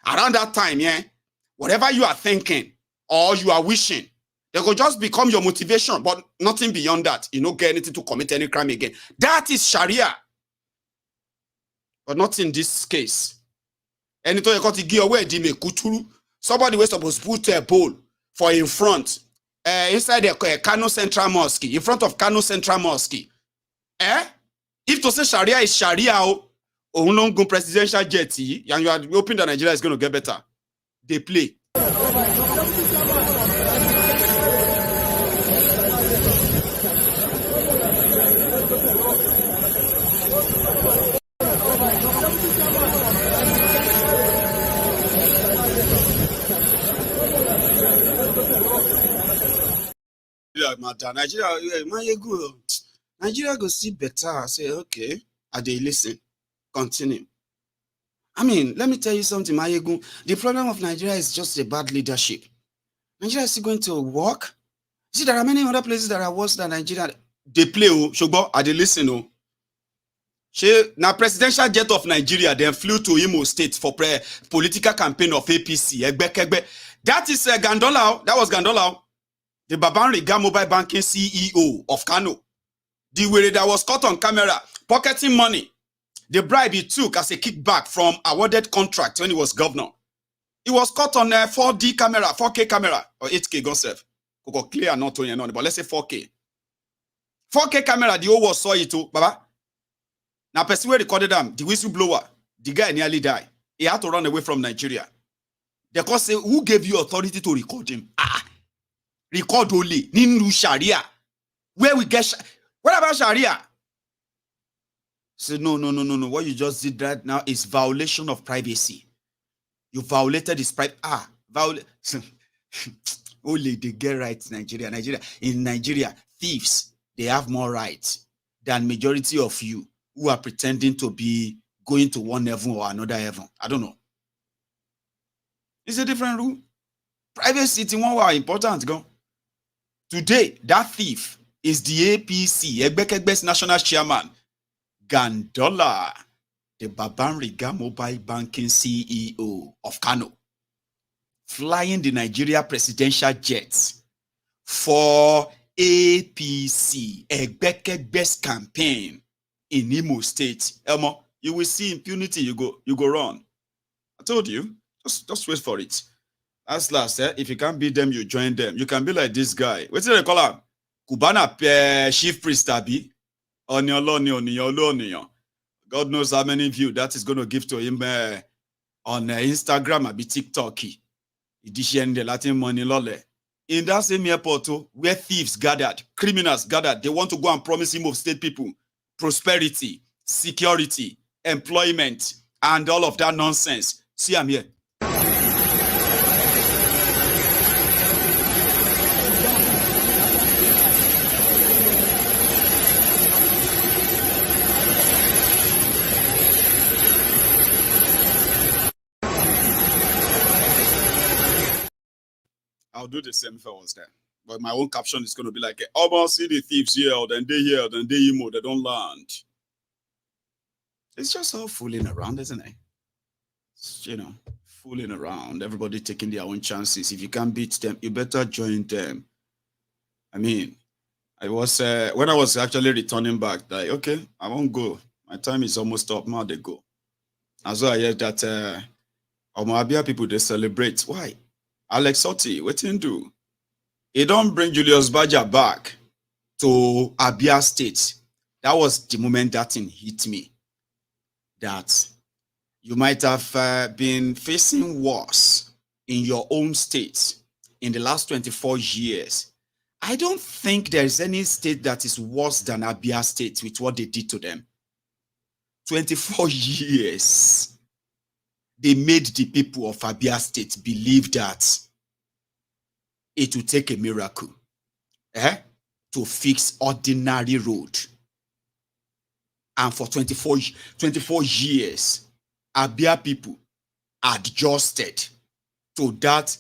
around that time, whatever you are thinking or you are wishing. They could just become your motivation, but nothing beyond that. You don't get anything to commit any crime again. That is Sharia. But not in this case. Anytime you got to give away kuturu, somebody was supposed to put a bowl for in front, inside the Kano Central Mosque, in front of Kano Central Mosque. If to say Sharia is Sharia, go presidential jet, and you are hoping that Nigeria is going to get better. They play. Nigeria go see better. I say, okay, they listen. Continue. I mean, let me tell you something, Mayegu. The problem of Nigeria is just a bad leadership. Nigeria is still going to work. See, there are many other places that are worse than Nigeria. They play, Shogbo, they listen, Now, presidential jet of Nigeria then flew to Imo State for political campaign of APC. That is Gandola. That was Gandola. The Babanriga mobile banking CEO of Kano. The way that was caught on camera, pocketing money. The bribe he took as a kickback from awarded contract when he was governor. He was caught on a 4D camera, 4K camera, or 8K gonself. Clear not to but let's say 4K. 4K camera, the whole world saw it too, Baba. Now, person recorded them, the whistleblower, the guy nearly died. He had to run away from Nigeria. They can say, who gave you authority to record him? Record only. Ninu Sharia. Where we get what about Sharia? Say, no. What you just did right now is violation of privacy. You violated his private. Only they get rights, Nigeria. In Nigeria, thieves, they have more rights than majority of you who are pretending to be going to one heaven or another heaven. I don't know. It's a different rule. Privacy is one way important. Go. Today, that thief is the APC, Egbekegbe's national chairman, Gandola, the Babanriga mobile banking CEO of Kano, flying the Nigeria presidential jets for APC, a best campaign in Imo State. Elmo, you will see impunity, you go run. I told you, just wait for it. As last, if you can't beat them, you join them. You can be like this guy. What's the call him? Kubana chief priest abi. Onion. God knows how many views that is going to give to him on Instagram abi TikTok. The Latin money lole. In that same airport, where thieves gathered, criminals gathered, they want to go and promise him of state people prosperity, security, employment, and all of that nonsense. See, I'm here. I'll do the same if I was there. But my own caption is going to be like, almost see the thieves here, then they emo, they don't land. It's just all fooling around, isn't it? It's, fooling around. Everybody taking their own chances. If you can't beat them, you better join them. I mean, I was when I was actually returning back, like, okay, I won't go. My time is almost up. Now they go. And so I heard that Abia people, they celebrate. Why? Alex Otti, what you do? He don't bring Julius Baja back to Abia State. That was the moment that thing hit me. That you might have been facing worse in your own state in the last 24 years. I don't think there is any state that is worse than Abia State with what they did to them. 24 years. They made the people of Abia State believe that it will take a miracle to fix ordinary road. And for 24 years, Abia people adjusted to that,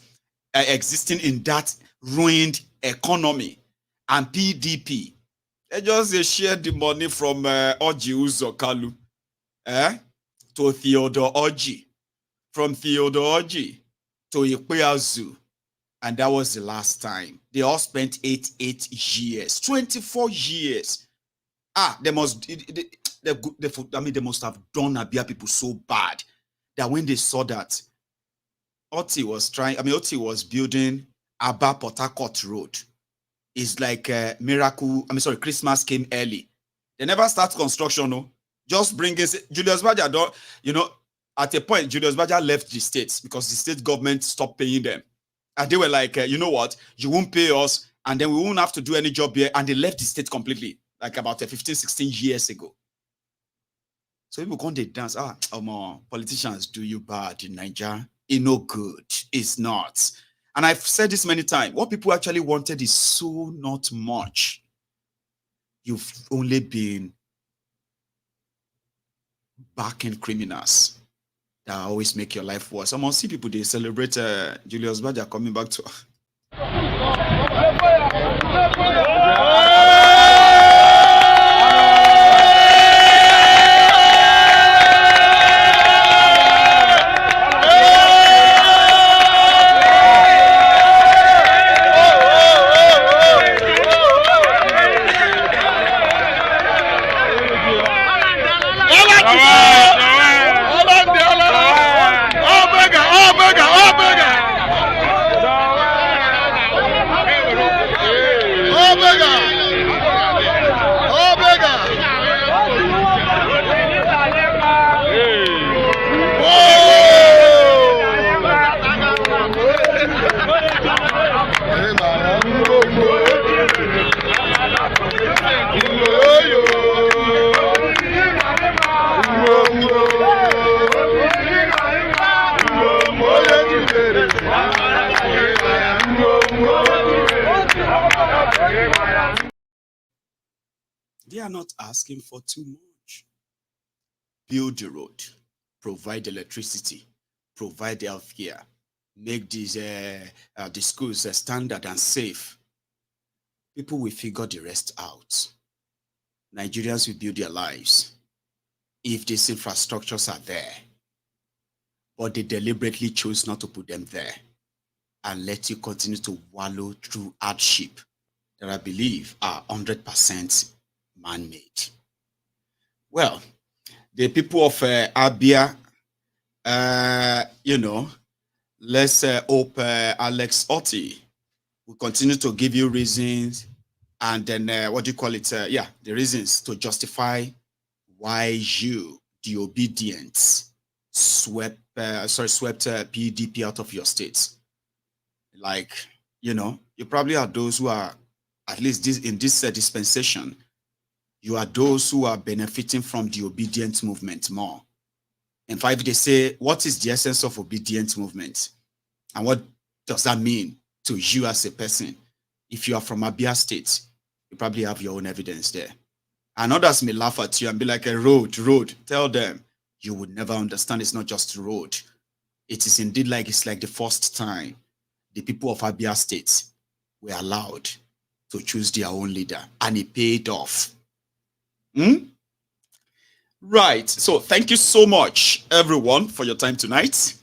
existing in that ruined economy. And PDP, they just shared the money from Oji Uzokalu to Theodore Oji. From Theodore Oji to Ikpeazu. And that was the last time. They all spent 8 years, 24 years. They must have done Abia people so bad that when they saw that Oti was building Aba Port Harcourt Road. It's like a miracle. Christmas came early. They never start construction, no. Just bringing Julius Baja, at a point, Julius Baja left the states because the state government stopped paying them. And they were like, you know what? You won't pay us, and then we won't have to do any job here. And they left the state completely, like about 15, 16 years ago. So people come, they dance. Politicians do you bad in Nigeria. It's no good. It's not. And I've said this many times. What people actually wanted is so not much. You've only been backing criminals that always make your life worse. I'm gonna see people, they celebrate Julius Baja coming back to They are not asking for too much. Build the road, provide electricity, provide healthcare, make these the schools standard and safe. People will figure the rest out. Nigerians will build their lives if these infrastructures are there. But they deliberately chose not to put them there and let you continue to wallow through hardship. that I believe are 100% man-made. Well, the people of Abia, let's hope Alex Otti will continue to give you reasons, and then the reasons to justify why you, the obedient, swept PDP out of your states. Like, you probably are those who are, at least in this dispensation, you are those who are benefiting from the obedient movement more. In fact, they say, what is the essence of obedient movement? And what does that mean to you as a person? If you are from Abia State, you probably have your own evidence there. And others may laugh at you and be like, a road. Tell them, you would never understand. It's not just a road. It is indeed it's like the first time the people of Abia State were allowed to choose their own leader, and it paid off. Right. So thank you so much, everyone, for your time tonight.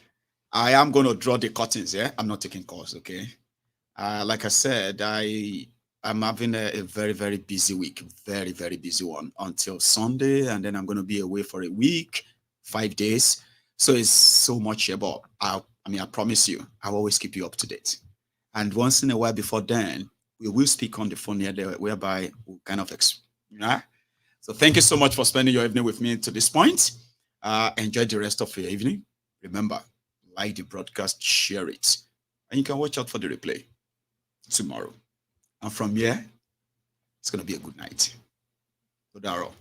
I am going to draw the curtains here. I'm not taking calls, okay? Like I said, I'm having a very, very busy week. Very, very busy one until Sunday. And then I'm going to be away for a week, 5 days. So it's so much here, but I promise you, I'll always keep you up to date. And once in a while before then, we will speak on the phone here, whereby we'll kind of, So thank you so much for spending your evening with me to this point. Enjoy the rest of your evening. Remember, like the broadcast, share it. And you can watch out for the replay tomorrow. And from here, it's going to be a good night. Odaro.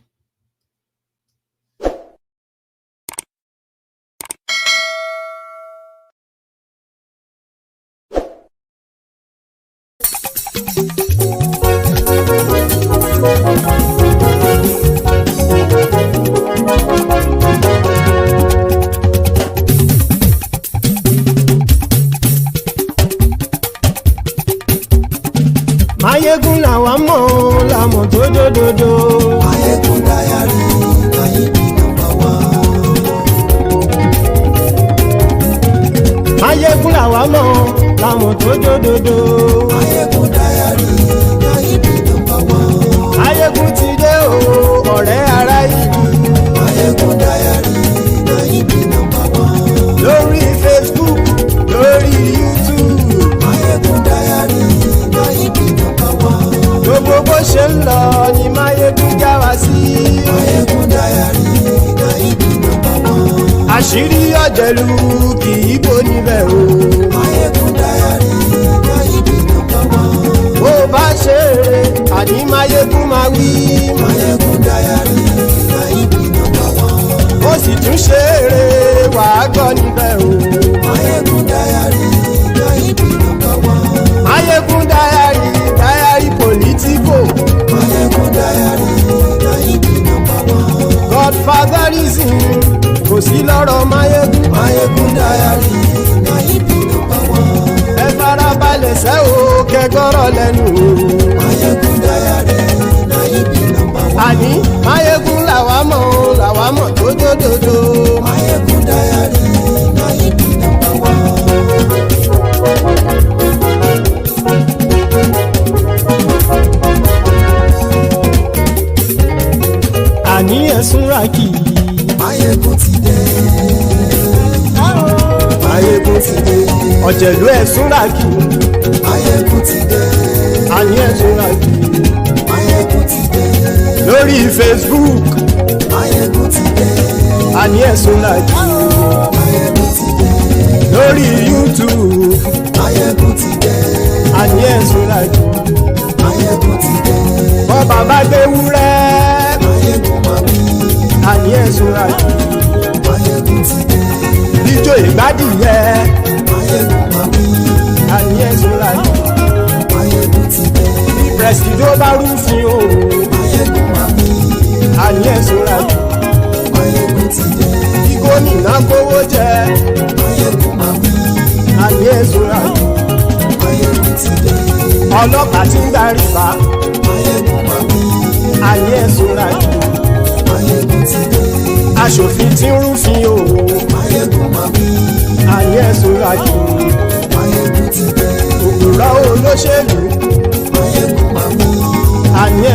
Mayegun làwa mọ̀ làmọ̀ tó dòdòdò. Mayegun Diary, Nayibi #1. Mayegun làwa mọ̀ làmọ̀ tó dòdòdò. Mayegun Diary, Nayibi #1. Mayegun ti dé o, ọ̀rẹ́ ará ìlú. Mayegun Diary, Nayibi #1. Lórí Facebook, lórí YouTube. Mayegun Diary, Nayibi #1. Gbogbo bó ṣe ń lọ ni Mayegun já wa sí. Mayegun Diary, Nayibi #1. Àṣírí ọ̀jẹ̀lú kì í bò níbẹ̀ o. Mayegun Diary, Nayibi #1. Bó bá ṣe eré àní Mayegun máa wí. Mayegun Diary, Nayibi #1. Ó sì tún ṣe eré wàá gbọ́ níbẹ̀ o. Mayegun Diary, Nayibi #1. Mayegun Diary, Diary political. Mayegun Diary, Nayibi #1. Godfatherism kò sí lọ́rọ̀ Mayegun. Mayegun Diary, Nayibi #1. Ẹ farabalẹ̀ sẹ́ o kẹgọ́rọ̀ lẹ́nu o. Mayegun Diary, Nayibi #1. Àní Mayegun làwa mọ̀ tó dòdòdò. Mayegun Diary, Nayibi #1. Àní ẹ̀sùn ràkì. Mayegun ti dé. Mayegun ti dé. Ọ̀jẹ̀lú ẹ̀sùn ràkì. Mayegun ti dé. Àní ẹ̀sùn ràkì. Mayegun ti dé. Lórí Facebook. Mayegun ti dé. Àní ẹ̀sùn ràkì. Mayegun ti dé. Lórí YouTube. Mayegun ti dé. Àní ẹ̀sùn ràkì. Mayegun ti dé. Bọ́ bàbá gbé wúrẹ́. Mayegun máa wí. Àní ẹ̀sùn ràkì. Mayegun ti dé. Ijó ìgbádìyẹ. Mayegun máa wí. Àní ẹ̀sùn ràkì. Mayegun ti dé. Bí pẹ̀sìdó bá rúfin o. Mayegun máa wí. Àní ẹ̀sùn ràkì. Mayegun ti dé. Bí gómìnà kówó jẹ. Mayegun máa wí. Àní ẹ̀sùn ràkì. Mayegun ti dé. Ọlọ́pàá tí ń darí bá. Mayegun máa wí. Àní ẹ̀sùn ràkì. Mayegun ti dé. Aṣòfin tí ń rúfin o. Mayegun máa wí. Àní ẹ̀sùn ràkì. Mayegun ti dé. Òpùrọ́ olóṣèlú. Mayegun máa wí.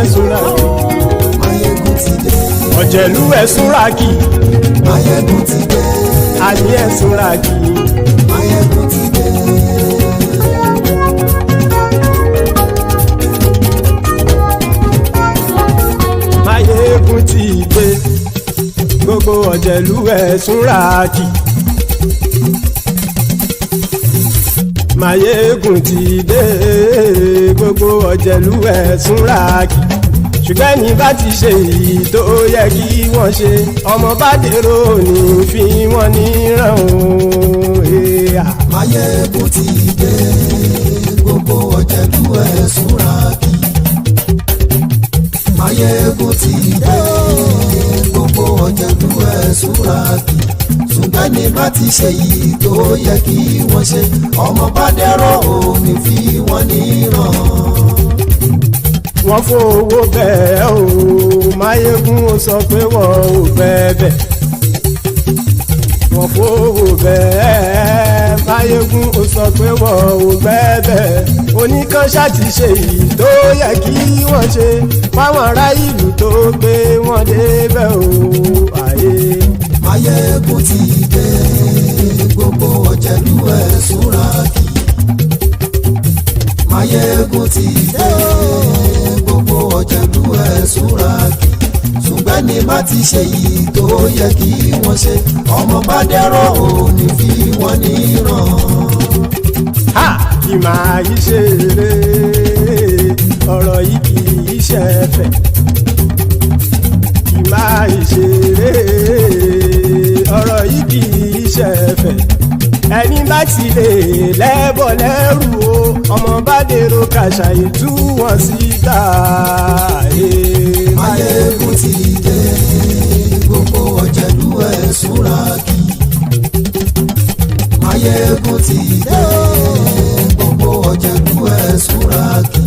ẹ̀ súnra kì. Máyégún ti dé. Ọ̀jẹ̀lú ẹ̀ súnra kì. Máyégún ti dé. Àní ẹ̀ súnra kì. Máyégún ti dé. Máyégún ti dé. Gbogbo ọ̀jẹ̀lú ẹ̀ súnra kì. Máyégún ti dé. Gbogbo ọ̀jẹ̀lú ẹ̀ súnra kì. Ṣùgbọ́n ní bá ti ṣe èyí tó yẹ kí wọ́n ṣe, ọmọ bá dèrò ní fi wọ́n níran o. Máyégún ti dé. Gbogbo ọ̀jẹ̀lú ẹ̀ súnra kì. Máyégún ti dé. Gbogbo ọ̀jẹ̀lú ẹ̀ súnra kì. Ṣùgbọ́n ní bá ti ṣe èyí tó yẹ kí wọ́n ṣe, ọmọ bá dèrò ní fi wọ́n níran. Wọ́n fowó bẹ́ẹ̀ o, Máyégún ó sọ pé wọ́n ò bẹ́ẹ̀. Wọ́n fowó bẹ́ẹ̀, Máyégún ó sọ pé wọ́n ò bẹ́ẹ̀. Oníkan ṣáàtì ṣe èyí tó yẹ kí wọ́n ṣe, fáwọn ará ìlú tó gbé wọn débẹ̀ o. Máyégún ti dé. Gbogbo ọ̀jẹ̀lú ẹ̀ súnra kì. Máyégún ti dé. Gbogbo ọ̀jẹ̀lú ẹ̀ súnra kì. Ṣùgbọ́n ní bá ti ṣe yìí tó yẹ kí wọ́n ṣe, ọmọ bá dẹ́rọ̀ ò ní fi wọ́n níran. Kì máa yí ṣe eré, ọ̀rọ̀ yìí kì í ṣe ẹ̀fẹ̀. Kì máa yí ṣe eré, ọ̀rọ̀ yìí kì í ṣe ẹ̀fẹ̀. Ẹni bá ti lè lẹ́bọ̀ lẹ́rù o, ọmọ bá dèrò kàṣà ìtú wọn síta. Máyégún ti dé. Gbogbo ọ̀jẹ̀lú ẹ̀ súnra kì. Máyégún ti dé. Gbogbo ọ̀jẹ̀lú ẹ̀ súnra kì.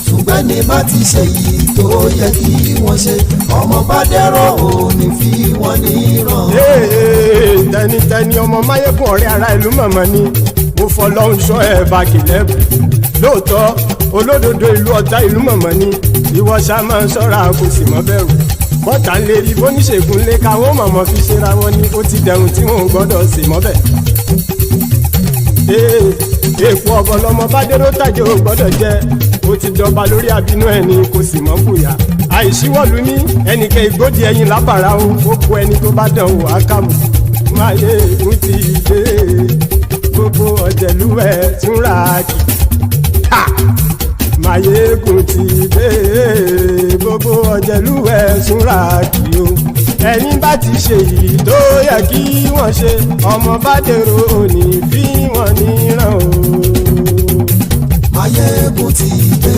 Ṣùgbọ́n ní bá ti ṣe yìí tó yẹ kí wọ́n ṣe, ọmọ bá dẹ́rọ̀ ò ní fi wọ́n níran. Tẹnitẹni ọmọ Máyégún ọ̀rẹ́ ara ìlú mọ̀mọ́ ni mo fọlọ́hún ṣọ́ ẹ̀ bá kìlẹ́bù. Lóòótọ́ olódodo ìlú ọ̀tá ìlú mọ̀mọ́ ni ìwọ ṣá máa ń ṣọ́ra kò sì mọ́ bẹ̀rù. Bọ́tà ń lérí bóníṣègùn lé káwọn mọ̀mọ́ fi ṣera wọn ni ó ti dẹrùn tí wọn ò gbọ́dọ̀ sì mọ́ bẹ̀. Èèpo ọ̀bọ lọmọ bá dérò tàjẹ́ ò gbọ́dọ̀ jẹ́, ó ti dọba lórí abínú ẹni kò sì mọ́ fòyà. Àìsíwọ́lu ní ẹnìkẹ́ ìgbódì ẹyin lábàrá o, ó kó ẹni tó bá dán o àkàmù. Máyégún ti dé. Gbogbo ọ̀jẹ̀lú ẹ̀ túnra kì. Máyégún ti dé. Gbogbo ọ̀jẹ̀lú ẹ̀ túnra kì o. Ẹni bá ti ṣe yìí tó yẹ kí wọ́n ṣe, ọmọ bá dèrò òní fi wọ́n níran o. Máyégún ti dé.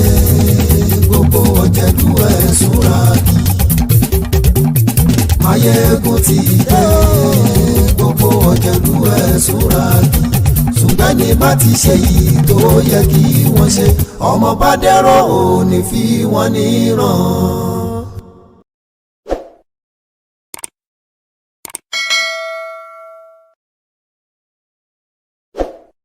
Gbogbo ọ̀jẹ̀lú ẹ̀ súnra kì. Máyégún ti dé. Gbogbo ọ̀jẹ̀lú ẹ̀ súnra kì. Ṣùgbọ́n ní bá ti ṣe yìí tó yẹ kí wọ́n ṣe, ọmọ bá dẹ́rọ̀ ò ní fi wọ́n níran.